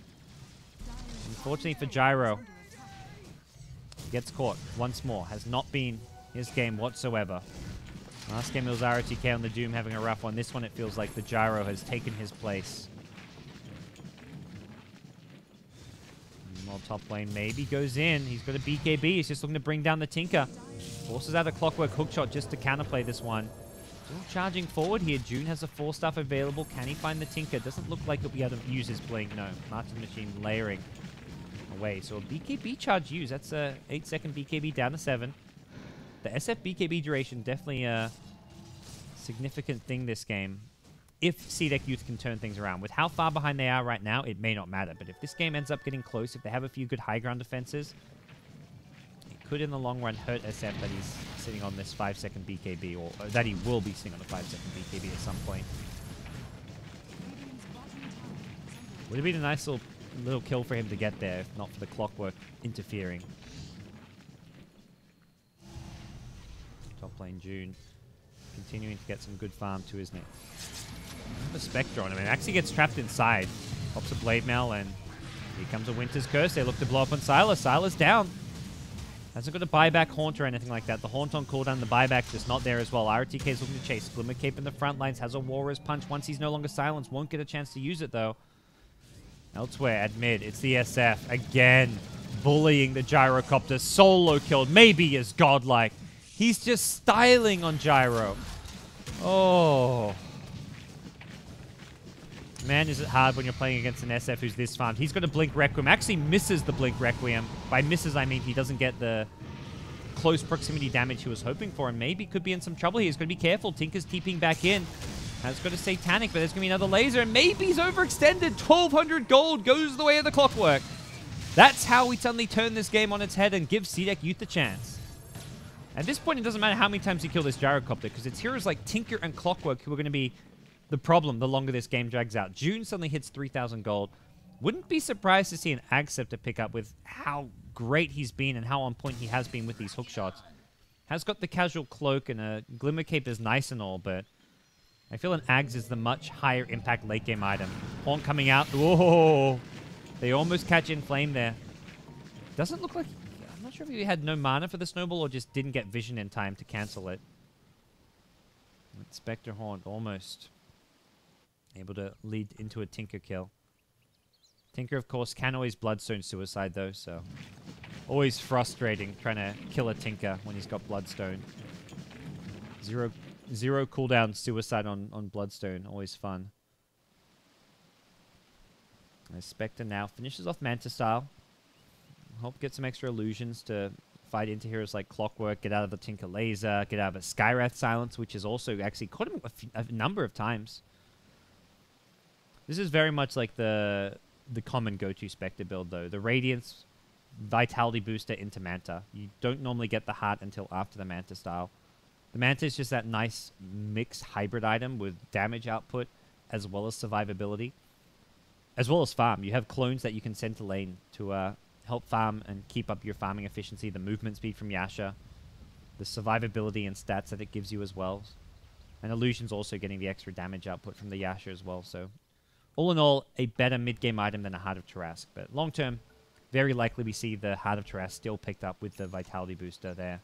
Unfortunately for Gyro, gets caught once more. Has not been his game whatsoever. Last game it was RTK on the Doom having a rough one. This one it feels like the Gyro has taken his place. More top lane maybe goes in. He's got a BKB. He's just looking to bring down the Tinker. Forces out a Clockwork Hookshot just to counterplay this one. Still charging forward here. June has a 4-stuff available. Can he find the Tinker? Doesn't look like he'll be able to use his Blink. No. Martin Machine layering away. So a BKB charge used. That's a 8-second BKB down to 7. The SF BKB duration definitely a significant thing this game. If CDEC Youth can turn things around. With how far behind they are right now, it may not matter. But if this game ends up getting close, if they have a few good high ground defenses, it could in the long run hurt SF that he's sitting on this 5-second BKB, or that he will be sitting on a 5-second BKB at some point. Would have been a nice little kill for him to get there, if not for the Clockwork interfering. Top lane June continuing to get some good farm to his neck. The Spectre on him, and actually gets trapped inside. Pops a Blade Mail, and here comes a Winter's Curse. They look to blow up on Sylas. Sylas down. Hasn't got a buyback Haunt or anything like that. The Haunt on cooldown, the buyback just not there as well. RTK is looking to chase. Glimmer Cape in the front lines, has a Warrior's Punch. Once he's no longer silenced, won't get a chance to use it though. Elsewhere at mid, it's the SF. Again, bullying the Gyrocopter. Solo killed, maybe is godlike. He's just styling on Gyro. Oh. Man, is it hard when you're playing against an SF who's this farmed. He's got a Blink Requiem. Actually misses the Blink Requiem. By misses, I mean he doesn't get the close proximity damage he was hoping for, and maybe could be in some trouble here. He's got to be careful. Tinker's TPing back in. Has got a Satanic, but there's going to be another laser, and maybe he's overextended. 1,200 gold goes the way of the clockwork. That's how we suddenly turn this game on its head and give CDEC.Y a chance. At this point, it doesn't matter how many times you kill this gyrocopter, because it's heroes like Tinker and Clockwork who are going to be the problem the longer this game drags out. June suddenly hits 3,000 gold. Wouldn't be surprised to see an Agceptor pick up with how great he's been and how on point he has been with these hook shots. Has got the casual cloak, and a Glimmer Cape is nice and all, but I feel an Ags is the much higher impact late game item. Haunt coming out. Whoa! They almost catch in flame there. Doesn't look like... I'm not sure if he had no mana for the snowball or just didn't get vision in time to cancel it. Spectre Haunt almost able to lead into a Tinker kill. Tinker, of course, can always Bloodstone Suicide, though, so... Always frustrating trying to kill a Tinker when he's got Bloodstone. Zero cooldown Suicide on Bloodstone. Always fun. Spectre now finishes off Manta Style. Hope get some extra illusions to fight into heroes like Clockwork, get out of the Tinker Laser, get out of a Skywrath Silence, which is also actually caught him a number of times. This is very much like the common go-to Spectre build, though. The Radiance, Vitality Booster into Manta. You don't normally get the Heart until after the Manta Style. The Manta is just that nice mixed hybrid item with damage output as well as survivability. As well as farm. You have clones that you can send to lane to help farm and keep up your farming efficiency. The movement speed from Yasha. The survivability and stats that it gives you as well. And Illusion's also getting the extra damage output from the Yasha as well. So, all in all, a better mid-game item than a Heart of Tarrasque. But long term, very likely we see the Heart of Tarrasque still picked up with the Vitality Booster there.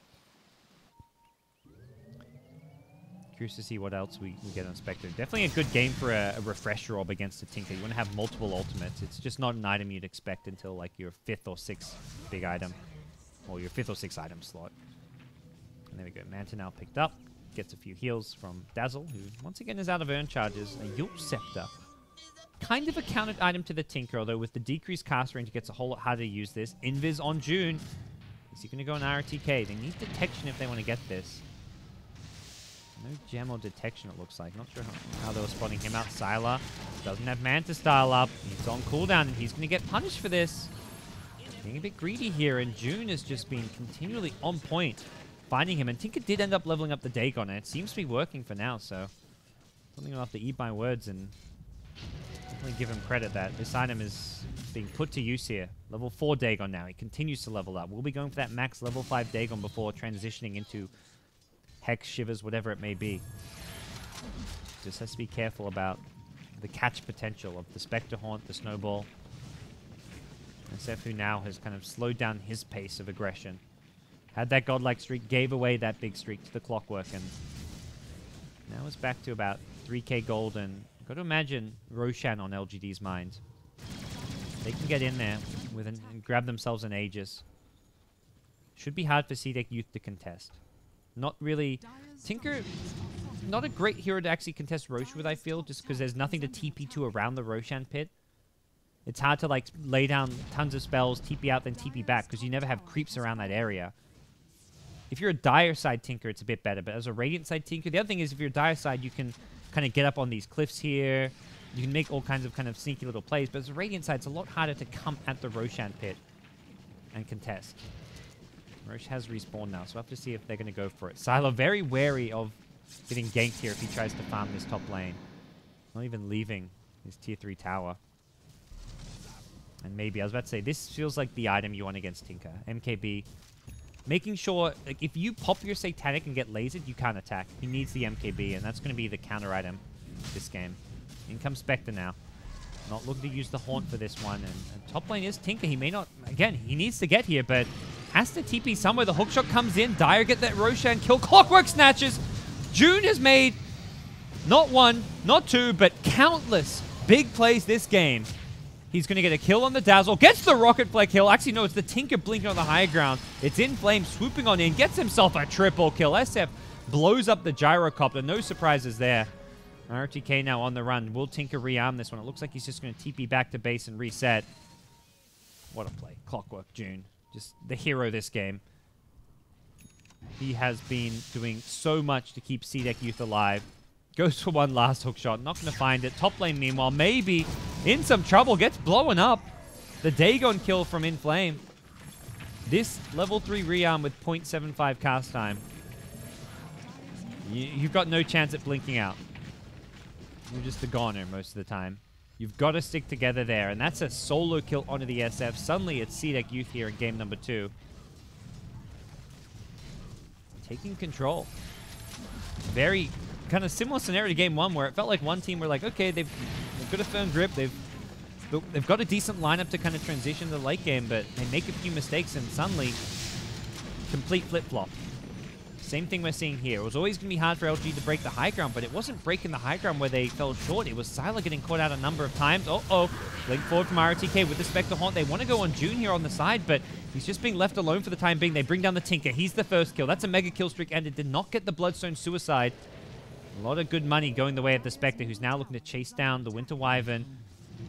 Curious to see what else we get on Spectre. Definitely a good game for a Refresher Orb against a Tinker. You want to have multiple ultimates. It's just not an item you'd expect until like your 5th or 6th big item. Or your 5th or 6th item slot. And there we go. Manta now picked up. Gets a few heals from Dazzle, who once again is out of Urn Charges. A Yulp Scepter. Kind of a countered item to the Tinker, although with the decreased cast range, it gets a whole lot harder to use this. Invis on June. Is he going to go on RTK? They need detection if they want to get this. No gem or detection, it looks like. Not sure how they were spotting him out. Sylar doesn't have Manta Style up. He's on cooldown, and he's going to get punished for this. Being a bit greedy here, and June has just been continually on point, finding him. And Tinker did end up leveling up the Dagon, and it seems to be working for now, so something I'll have to eat my words and definitely give him credit that this item is being put to use here. Level 4 Dagon now. He continues to level up. We'll be going for that max level 5 Dagon before transitioning into Hex, Shivers, whatever it may be. Just has to be careful about the catch potential of the Spectre Haunt, the Snowball. And Sefu now has kind of slowed down his pace of aggression. Had that godlike streak, gave away that big streak to the Clockwork, and now it's back to about 3k gold, and got to imagine Roshan on LGD's mind. They can get in there with and grab themselves an Aegis. Should be hard for CDEC.Y to contest. Not really... Tinker, not a great hero to actually contest Rosh with, I feel, just because there's nothing to TP to around the Roshan pit. It's hard to, like, lay down tons of spells, TP out, then TP back, because you never have creeps around that area. If you're a Dire side Tinker, it's a bit better, but as a Radiant side Tinker, the other thing is if you're a Dire side, you can kind of get up on these cliffs here. You can make all kinds of kind of sneaky little plays, but as a Radiant side, it's a lot harder to come at the Roshan pit and contest. Rosh has respawned now, so we'll have to see if they're going to go for it. Sylar very wary of getting ganked here if he tries to farm this top lane. Not even leaving his tier 3 tower. And maybe, I was about to say, this feels like the item you want against Tinker. MKB. Making sure, like, if you pop your Satanic and get lasered, you can't attack. He needs the MKB, and that's going to be the counter item this game. In comes Spectre now. Not looking to use the Haunt for this one. And top lane is Tinker. He may not... Again, he needs to get here, but has to TP somewhere. The hookshot comes in. Dire get that Roshan kill. Clockwork snatches. June has made not one, not two, but countless big plays this game. He's going to get a kill on the Dazzle. Gets the Rocket Flare kill. Actually, no, it's the Tinker blinking on the high ground. It's in flame, swooping on in. Gets himself a triple kill. SF blows up the Gyrocopter. No surprises there. RTK now on the run. Will Tinker rearm this one? It looks like he's just going to TP back to base and reset. What a play. Clockwork June. Just the hero this game. He has been doing so much to keep CDEC.Y alive. Goes for one last hook shot. Not going to find it. Top lane, meanwhile, maybe in some trouble. Gets blown up. The Dagon kill from Inflame. This level 3 rearm with 0.75 cast time. You've got no chance at blinking out. You're just a goner most of the time. You've got to stick together there. And that's a solo kill onto the SF. Suddenly it's CDEC.Y here in game number 2. Taking control. Very kind of similar scenario to game 1 where it felt like one team were like, okay, they've got a firm grip. They've got a decent lineup to kind of transition to the late game, but they make a few mistakes and suddenly complete flip-flop. Same thing we're seeing here. It was always going to be hard for LG to break the high ground, but it wasn't breaking the high ground where they fell short. It was Sylar getting caught out a number of times. Uh-oh. Link forward from RTK with the Spectre Haunt. They want to go on June here on the side, but he's just being left alone for the time being. They bring down the Tinker. He's the first kill. That's a mega kill streak, and it did not get the Bloodstone Suicide. A lot of good money going the way of the Spectre, who's now looking to chase down the Winter Wyvern.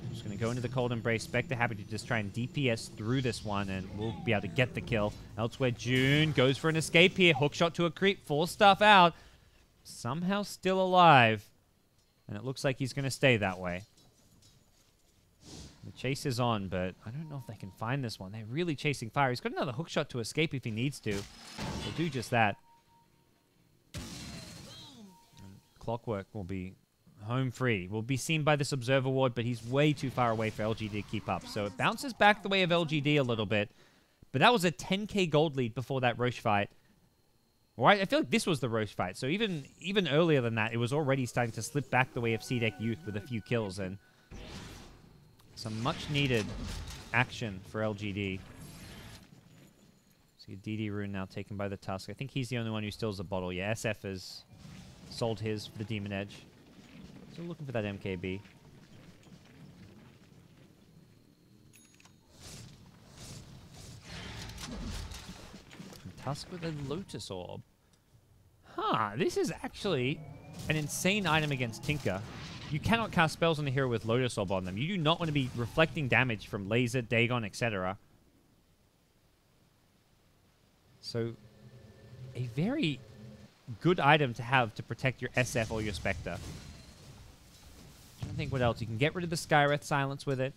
Just going to go into the Cold Embrace. Spectre happy to just try and DPS through this one, and we'll be able to get the kill. Elsewhere, June goes for an escape here. Hookshot to a creep. Force stuff out. Somehow still alive. And it looks like he's going to stay that way. The chase is on, but I don't know if they can find this one. They're really chasing fire. He's got another hookshot to escape if he needs to. He'll do just that. And Clockwork will be home free. Will be seen by this Observer Ward, but he's way too far away for LGD to keep up. So it bounces back the way of LGD a little bit. But that was a 10k gold lead before that Roche fight. Right? I feel like this was the Roche fight. So even earlier than that, it was already starting to slip back the way of CDEC.Y with a few kills. And some much needed action for LGD. See a DD rune now taken by the Tusk. I think he's the only one who steals the bottle. Yeah, SF has sold his for the Demon Edge. Still looking for that MKB. Tusk with a Lotus Orb. Huh, this is actually an insane item against Tinker. You cannot cast spells on the hero with Lotus Orb on them. You do not want to be reflecting damage from Laser, Dagon, etc. So, a very good item to have to protect your SF or your Spectre. I don't think what else. You can get rid of the Skywrath Silence with it.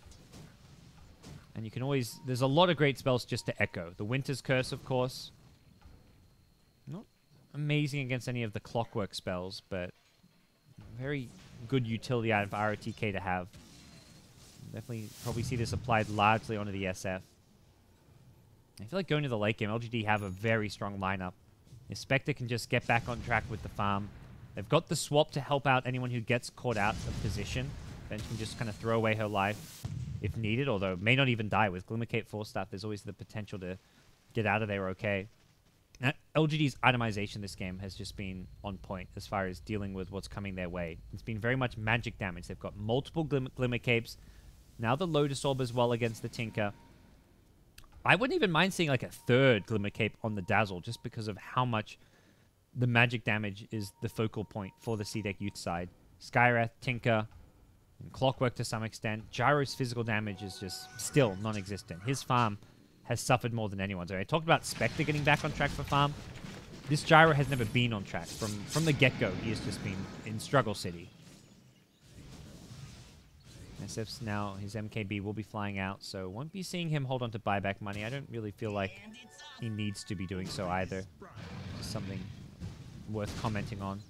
And you can always... There's a lot of great spells just to echo. The Winter's Curse, of course. Not amazing against any of the Clockwork spells, but very good utility item for ROTK to have. Definitely probably see this applied largely onto the SF. I feel like going to the late game, LGD have a very strong lineup. The Spectre can just get back on track with the farm. They've got the swap to help out anyone who gets caught out of position. Bench can just kind of throw away her life if needed, although may not even die. With Glimmercape Force Staff, there's always the potential to get out of there okay. LGD's itemization this game has just been on point as far as dealing with what's coming their way. It's been very much magic damage. They've got multiple Glimmercapes. Now the Lotus Orb as well against the Tinker. I wouldn't even mind seeing like a third Glimmercape on the Dazzle just because of how much the magic damage is the focal point for the CDEC.Y side. Skywrath, Tinker, and Clockwork to some extent. Gyro's physical damage is just still non-existent. His farm has suffered more than anyone's. I talked about Spectre getting back on track for farm. This Gyro has never been on track. From the get-go, he has just been in Struggle City. SF's now, his MKB will be flying out, so won't be seeing him hold on to buyback money. I don't really feel like he needs to be doing so either. Just something worth commenting on.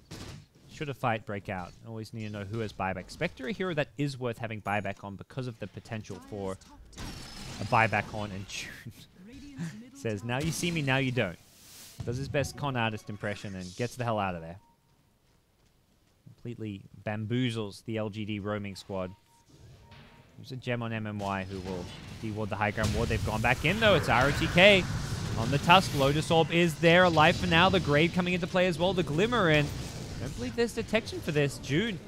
Should a fight break out, always need to know who has buyback. Spectre, a hero that is worth having buyback on because of the potential for a buyback on, and June says, now you see me, now you don't. Does his best con artist impression and gets the hell out of there. Completely bamboozles the LGD roaming squad. There's a gem on MMY who will deward the high ground ward. They've gone back in though. It's ROTK on the Tusk. Lotus Orb is there, alive for now. The Grave coming into play as well. The Glimmer, and I don't believe there's detection for this. June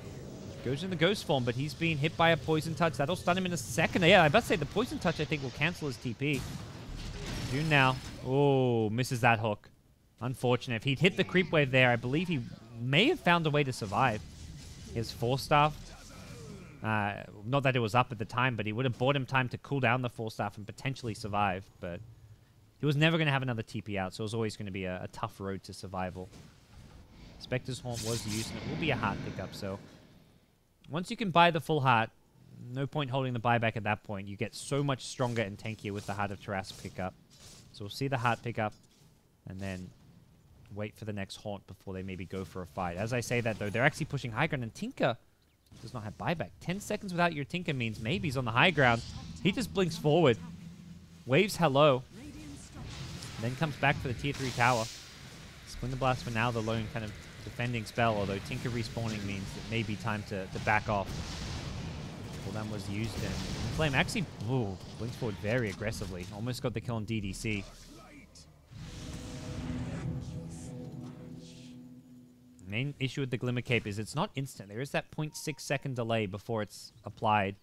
goes in the Ghost form, but he's been hit by a Poison Touch. That'll stun him in a second. Yeah, I was about to say the Poison Touch I think will cancel his TP. June now. Oh, misses that hook. Unfortunate. If he'd hit the creep wave there, I believe he may have found a way to survive. his Force Staff. Not that it was up at the time, but he would have bought him time to cool down the Force Staff and potentially survive. But he was never going to have another TP out, so it was always going to be a tough road to survival. Spectre's Haunt was used, and it will be a heart pickup. So once you can buy the full heart, no point holding the buyback at that point. You get so much stronger and tankier with the Heart of Taras pickup. So we'll see the heart pickup, and then wait for the next haunt before they maybe go for a fight. As I say that, though, they're actually pushing high ground, and Tinker does not have buyback. 10 seconds without your Tinker means maybe he's on the high ground. He just blinks forward, waves hello, and then comes back for the tier 3 tower. Splinter Blast for now, the lone kind of defending spell, although Tinker respawning means it may be time to back off. Cooldown was used, and Flame actually blinks forward very aggressively. Almost got the kill on DDC. Main issue with the Glimmer Cape is it's not instant. There is that 0.6 second delay before it's applied,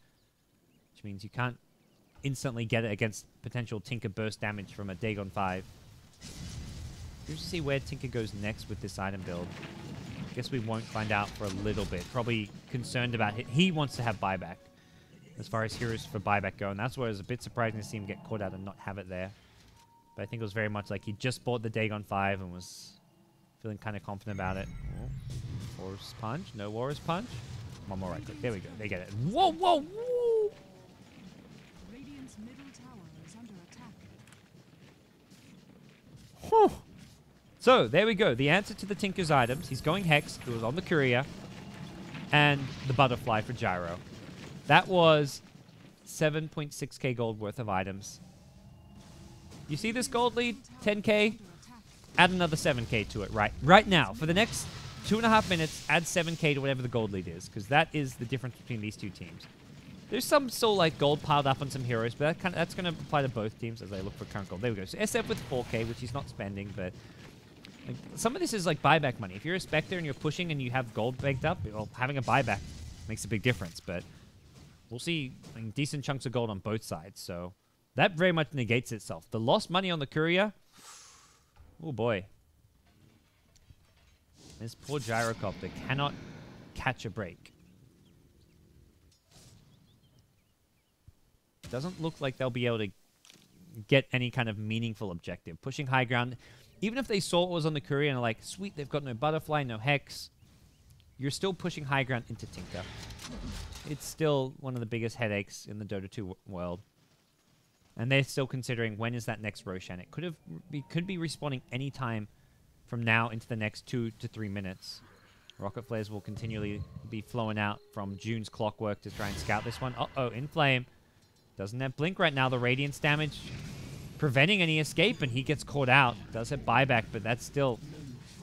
which means you can't instantly get it against potential Tinker burst damage from a Dagon 5. Curious to see where Tinker goes next with this item build. Guess we won't find out for a little bit. Probably concerned about it. He wants to have buyback as far as heroes for buyback go, and that's why it was a bit surprising to see him get caught out and not have it there. But I think it was very much like he just bought the Dagon 5 and was feeling kind of confident about it. Oh, Warrior's Punch. No Warrior's Punch. One more right click. There we go. They get it. Whoa, whoa, whoa! Radiant's middle tower is under attack. Whew. So, there we go. The answer to the Tinker's items. He's going Hex. It was on the Courier. And the Butterfly for Gyro. That was 7.6k gold worth of items. You see this gold lead? 10k? Add another 7k to it right now. For the next 2.5 minutes, add 7k to whatever the gold lead is, because that is the difference between these two teams. There's some still like gold piled up on some heroes, but that's going to apply to both teams as I look for current gold. There we go. So SF with 4k, which he's not spending, but like, some of this is like buyback money. If you're a Spectre and you're pushing and you have gold banked up, well, having a buyback makes a big difference. But we'll see decent chunks of gold on both sides, so that very much negates itself. The lost money on the Courier. Oh boy. This poor Gyrocopter cannot catch a break. Doesn't look like they'll be able to get any kind of meaningful objective. Pushing high ground, even if they saw what was on the Courier and are like, sweet, they've got no Butterfly, no Hex, you're still pushing high ground into Tinker. It's still one of the biggest headaches in the Dota 2 world. And they're still considering when is that next Roshan. It could be respawning any time from now into the next 2 to 3 minutes. Rocket flares will continually be flowing out from June's Clockwork to try and scout this one. Uh-oh, Inflame. Doesn't have Blink right now. The Radiance damage preventing any escape, and he gets caught out. Does have buyback, but that's still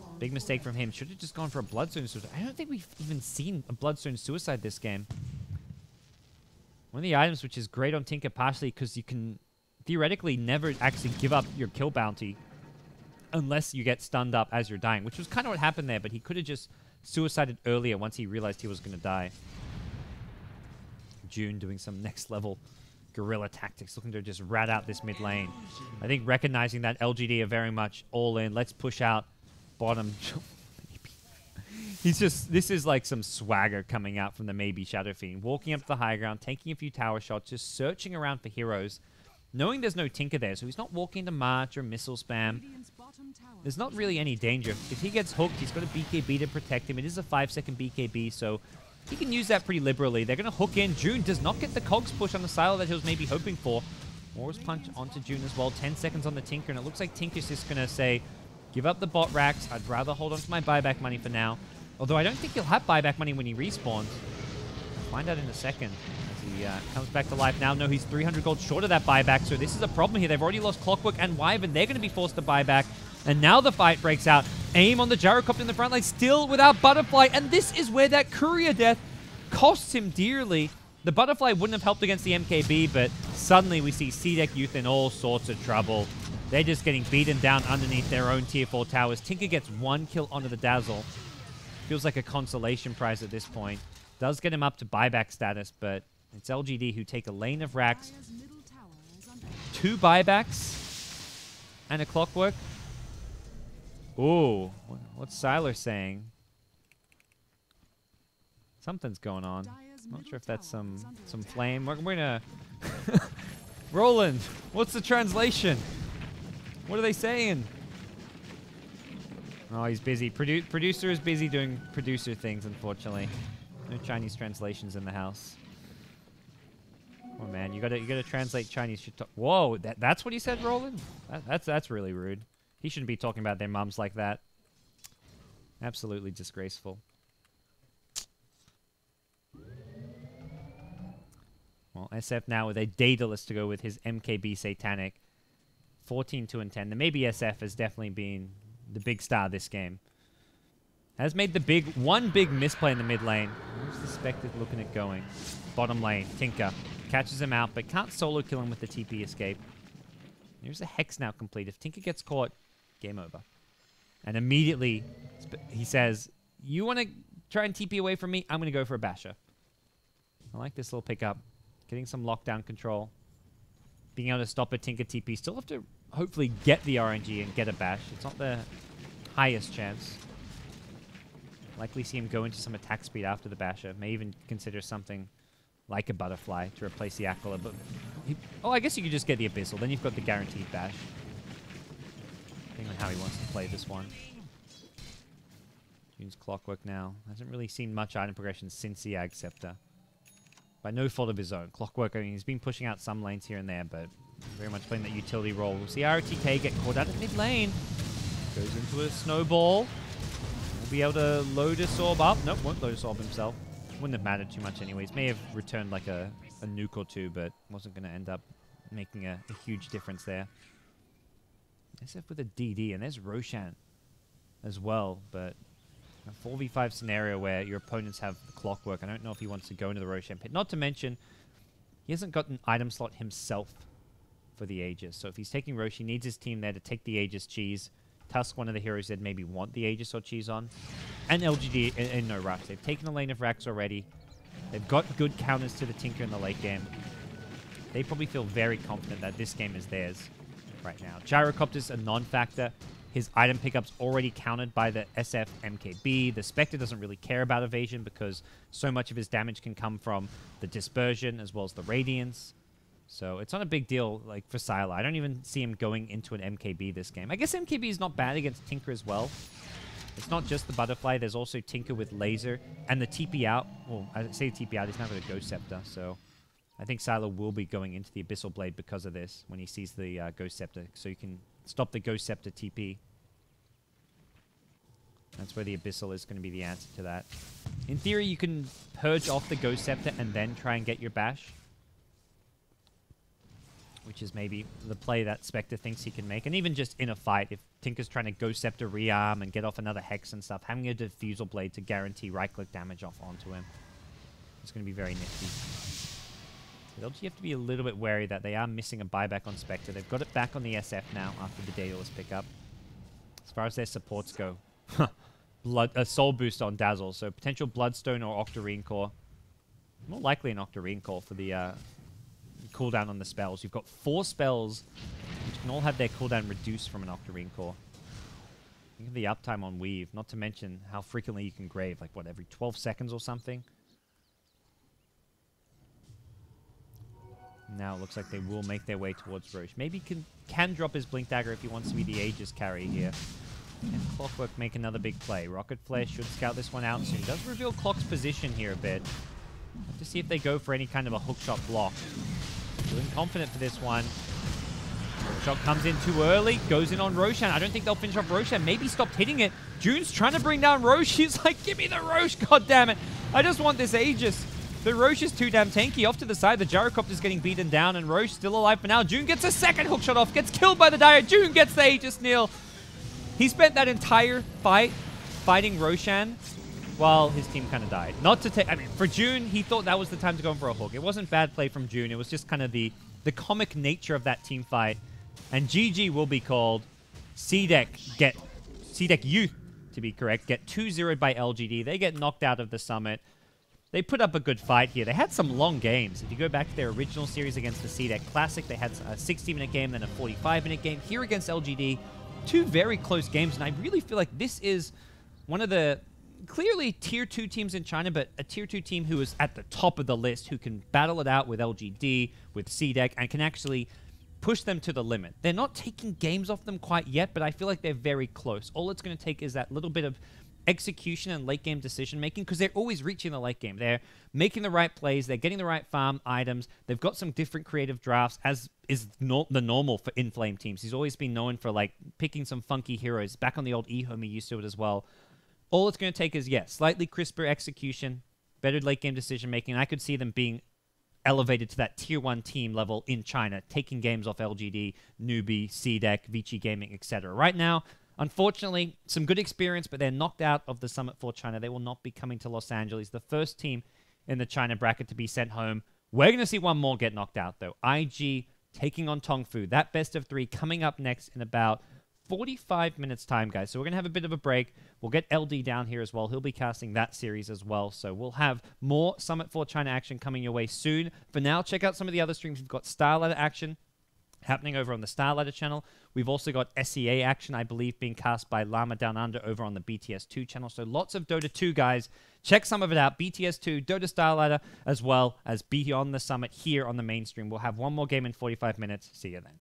a big mistake from him. Should have just gone for a Bloodstone Suicide. I don't think we've even seen a Bloodstone Suicide this game. One of the items which is great on Tinker, partially because you can theoretically never actually give up your kill bounty unless you get stunned up as you're dying, which was kind of what happened there, but he could have just suicided earlier once he realized he was going to die. June doing some next level guerrilla tactics, looking to just rat out this mid lane. I think recognizing that LGD are very much all in. Let's push out bottom. He's just, this is like some swagger coming out from the maybe Shadow Fiend. Walking up to the high ground, taking a few tower shots, just searching around for heroes. Knowing there's no Tinker there, so he's not walking into March or missile spam. There's not really any danger. If he gets hooked, he's got a BKB to protect him. It is a 5-second BKB, so he can use that pretty liberally. They're going to hook in. June does not get the cogs push on the silo that he was maybe hoping for. Warrior's Punch onto June as well. 10 seconds on the Tinker, and it looks like Tinker's just going to say, give up the bot racks. I'd rather hold on to my buyback money for now. Although I don't think he'll have buyback money when he respawns. I'll find out in a second. He comes back to life now. No, he's 300 gold short of that buyback, so this is a problem here. They've already lost Clockwork and Wyvern. They're going to be forced to buy back, and now the fight breaks out. Aim on the Gyrocopter in the front line, still without Butterfly, and this is where that Courier death costs him dearly. The Butterfly wouldn't have helped against the MKB, but suddenly we see CDEC.Y in all sorts of trouble. They're just getting beaten down underneath their own tier 4 towers. Tinker gets 1 kill onto the Dazzle. Feels like a consolation prize at this point. Does get him up to buyback status, but it's LGD who take a lane of racks, 2 buybacks, and a Clockwork. Ooh, what's Siler saying? Something's going on. Dire's Not middle sure if that's tower is under some attack. flame. We're gonna... Roland, what's the translation? What are they saying? Oh, he's busy. Producer is busy doing producer things, unfortunately. No Chinese translations in the house. Oh man, you gotta translate Chinese shit. Whoa, that's what he said, Roland? That's really rude. He shouldn't be talking about their mums like that. Absolutely disgraceful. Well, SF now with a Daedalus to go with his MKB Satanic. 14, 2, and 10. The maybe SF has definitely been the big star this game. Has made the one big misplay in the mid lane. Where's the Spectre looking at going? Bottom lane, Tinker. Catches him out, but can't solo kill him with the TP escape. There's a Hex now complete. If Tinker gets caught, game over. And immediately, he says, you want to try and TP away from me? I'm going to go for a Basher. I like this little pickup. Getting some lockdown control. Being able to stop a Tinker TP. Still have to hopefully get the RNG and get a Bash. It's not the highest chance. Likely see him go into some attack speed after the Basher. May even consider something like a Butterfly to replace the Aquila. But oh, I guess you could just get the Abyssal. Then you've got the guaranteed Bash. Depending on how he wants to play this one. June's Clockwork now. Hasn't really seen much item progression since the Ag Scepter. By no fault of his own. Clockwork, I mean, he's been pushing out some lanes here and there, but very much playing that utility role. We'll see ROTK get caught out at mid lane. Goes into a snowball. We'll be able to Lotus Orb up. Nope, won't Lotus Orb himself. Wouldn't have mattered too much anyways. May have returned like a nuke or two, but wasn't going to end up making a huge difference there. SF with a DD, and there's Roshan as well, but a 4v5 scenario where your opponents have the Clockwork. I don't know if he wants to go into the Roshan pit. Not to mention, he hasn't got an item slot himself for the Aegis. So if he's taking Rosh, he needs his team there to take the Aegis cheese. Tusk, one of the heroes that maybe want the Aegis or cheese on. And LGD in no rush. They've taken the lane of Rax already. They've got good counters to the Tinker in the late game. They probably feel very confident that this game is theirs right now. Gyrocopter's a non-factor. His item pickup's already countered by the SF MKB. The Spectre doesn't really care about evasion because so much of his damage can come from the Dispersion as well as the Radiance. So it's not a big deal like for Sylar. I don't even see him going into an MKB this game. I guess MKB is not bad against Tinker as well. It's not just the Butterfly. There's also Tinker with Laser and the TP out. Well, I say TP out. He's now got a Ghost Scepter. So I think Sylar will be going into the Abyssal Blade because of this when he sees the Ghost Scepter. So you can stop the Ghost Scepter TP. That's where the Abyssal is going to be the answer to that. In theory, you can purge off the Ghost Scepter and then try and get your Bash. Which is maybe the play that Spectre thinks he can make. And even just in a fight, if Tinker's trying to Ghost Scepter rearm and get off another Hex and stuff, having a Diffusal Blade to guarantee right-click damage off onto him is going to be very nifty. But LG have to be a little bit wary that they are missing a buyback on Spectre. They've got it back on the SF now after the Daedalus pickup. As far as their supports go, a Soul Boost on Dazzle, so potential Bloodstone or Octarine Core. More likely an Octarine Core for the cooldown on the spells. You've got 4 spells which can all have their cooldown reduced from an Octarine Core. Think of the uptime on Weave, not to mention how frequently you can grave, like what, every 12 seconds or something? Now it looks like they will make their way towards Roche. Maybe can drop his Blink Dagger if he wants to be the Aegis carry here. And Clockwork make another big play. Rocket Flare should scout this one out soon. Does reveal Clock's position here a bit. Have to see if they go for any kind of a hookshot block. Feeling confident for this one. Hookshot comes in too early. Goes in on Roshan. I don't think they'll finish off Roshan. Maybe stopped hitting it. June's trying to bring down Roche. He's like, give me the Roche, goddammit. I just want this Aegis. The Roche is too damn tanky. Off to the side, the Gyrocopter's getting beaten down, and Roche still alive for now. June gets a second hookshot off. Gets killed by the Dire. June gets the Aegis Neil. He spent that entire fight fighting Roshan while his team kind of died. Not to take... I mean, for June, he thought that was the time to go in for a hook. It wasn't bad play from June. It was just kind of the comic nature of that team fight. And GG will be called. CDEC.Y, to be correct, get 2-0'd by LGD. They get knocked out of the summit. They put up a good fight here. They had some long games. If you go back to their original series against the CDEC Classic, they had a 60-minute game, then a 45-minute game. Here against LGD, 2 very close games, and I really feel like this is one of the clearly tier 2 teams in China, but a tier 2 team who is at the top of the list, who can battle it out with LGD, with CDEC, and can actually push them to the limit. They're not taking games off them quite yet, but I feel like they're very close. All it's going to take is that little bit of execution and late game decision making, because they're always reaching the late game. They're making the right plays, they're getting the right farm items, they've got some different creative drafts, as is the normal for Inflame teams. He's always been known for like picking some funky heroes. Back on the old eHome, he used to it as well. All it's going to take is, slightly crisper execution, better late game decision making. I could see them being elevated to that tier 1 team level in China, taking games off LGD, Newbie, CDEC, Vici Gaming, etc. Right now, unfortunately, some good experience, but they're knocked out of the Summit for China. They will not be coming to Los Angeles, the first team in the China bracket to be sent home. We're going to see one more get knocked out, though. IG taking on Tongfu. That best of 3 coming up next in about 45 minutes time, guys. So we're going to have a bit of a break. We'll get LD down here as well. He'll be casting that series as well. So we'll have more Summit for China action coming your way soon. For now, check out some of the other streams. We've got Star Ladder action happening over on the Star Ladder channel. We've also got SEA action, I believe, being cast by Llama Down Under over on the BTS2 channel. So lots of Dota 2, guys. Check some of it out. BTS2, Dota Star Ladder, as well as Beyond the Summit here on the mainstream. We'll have one more game in 45 minutes. See you then.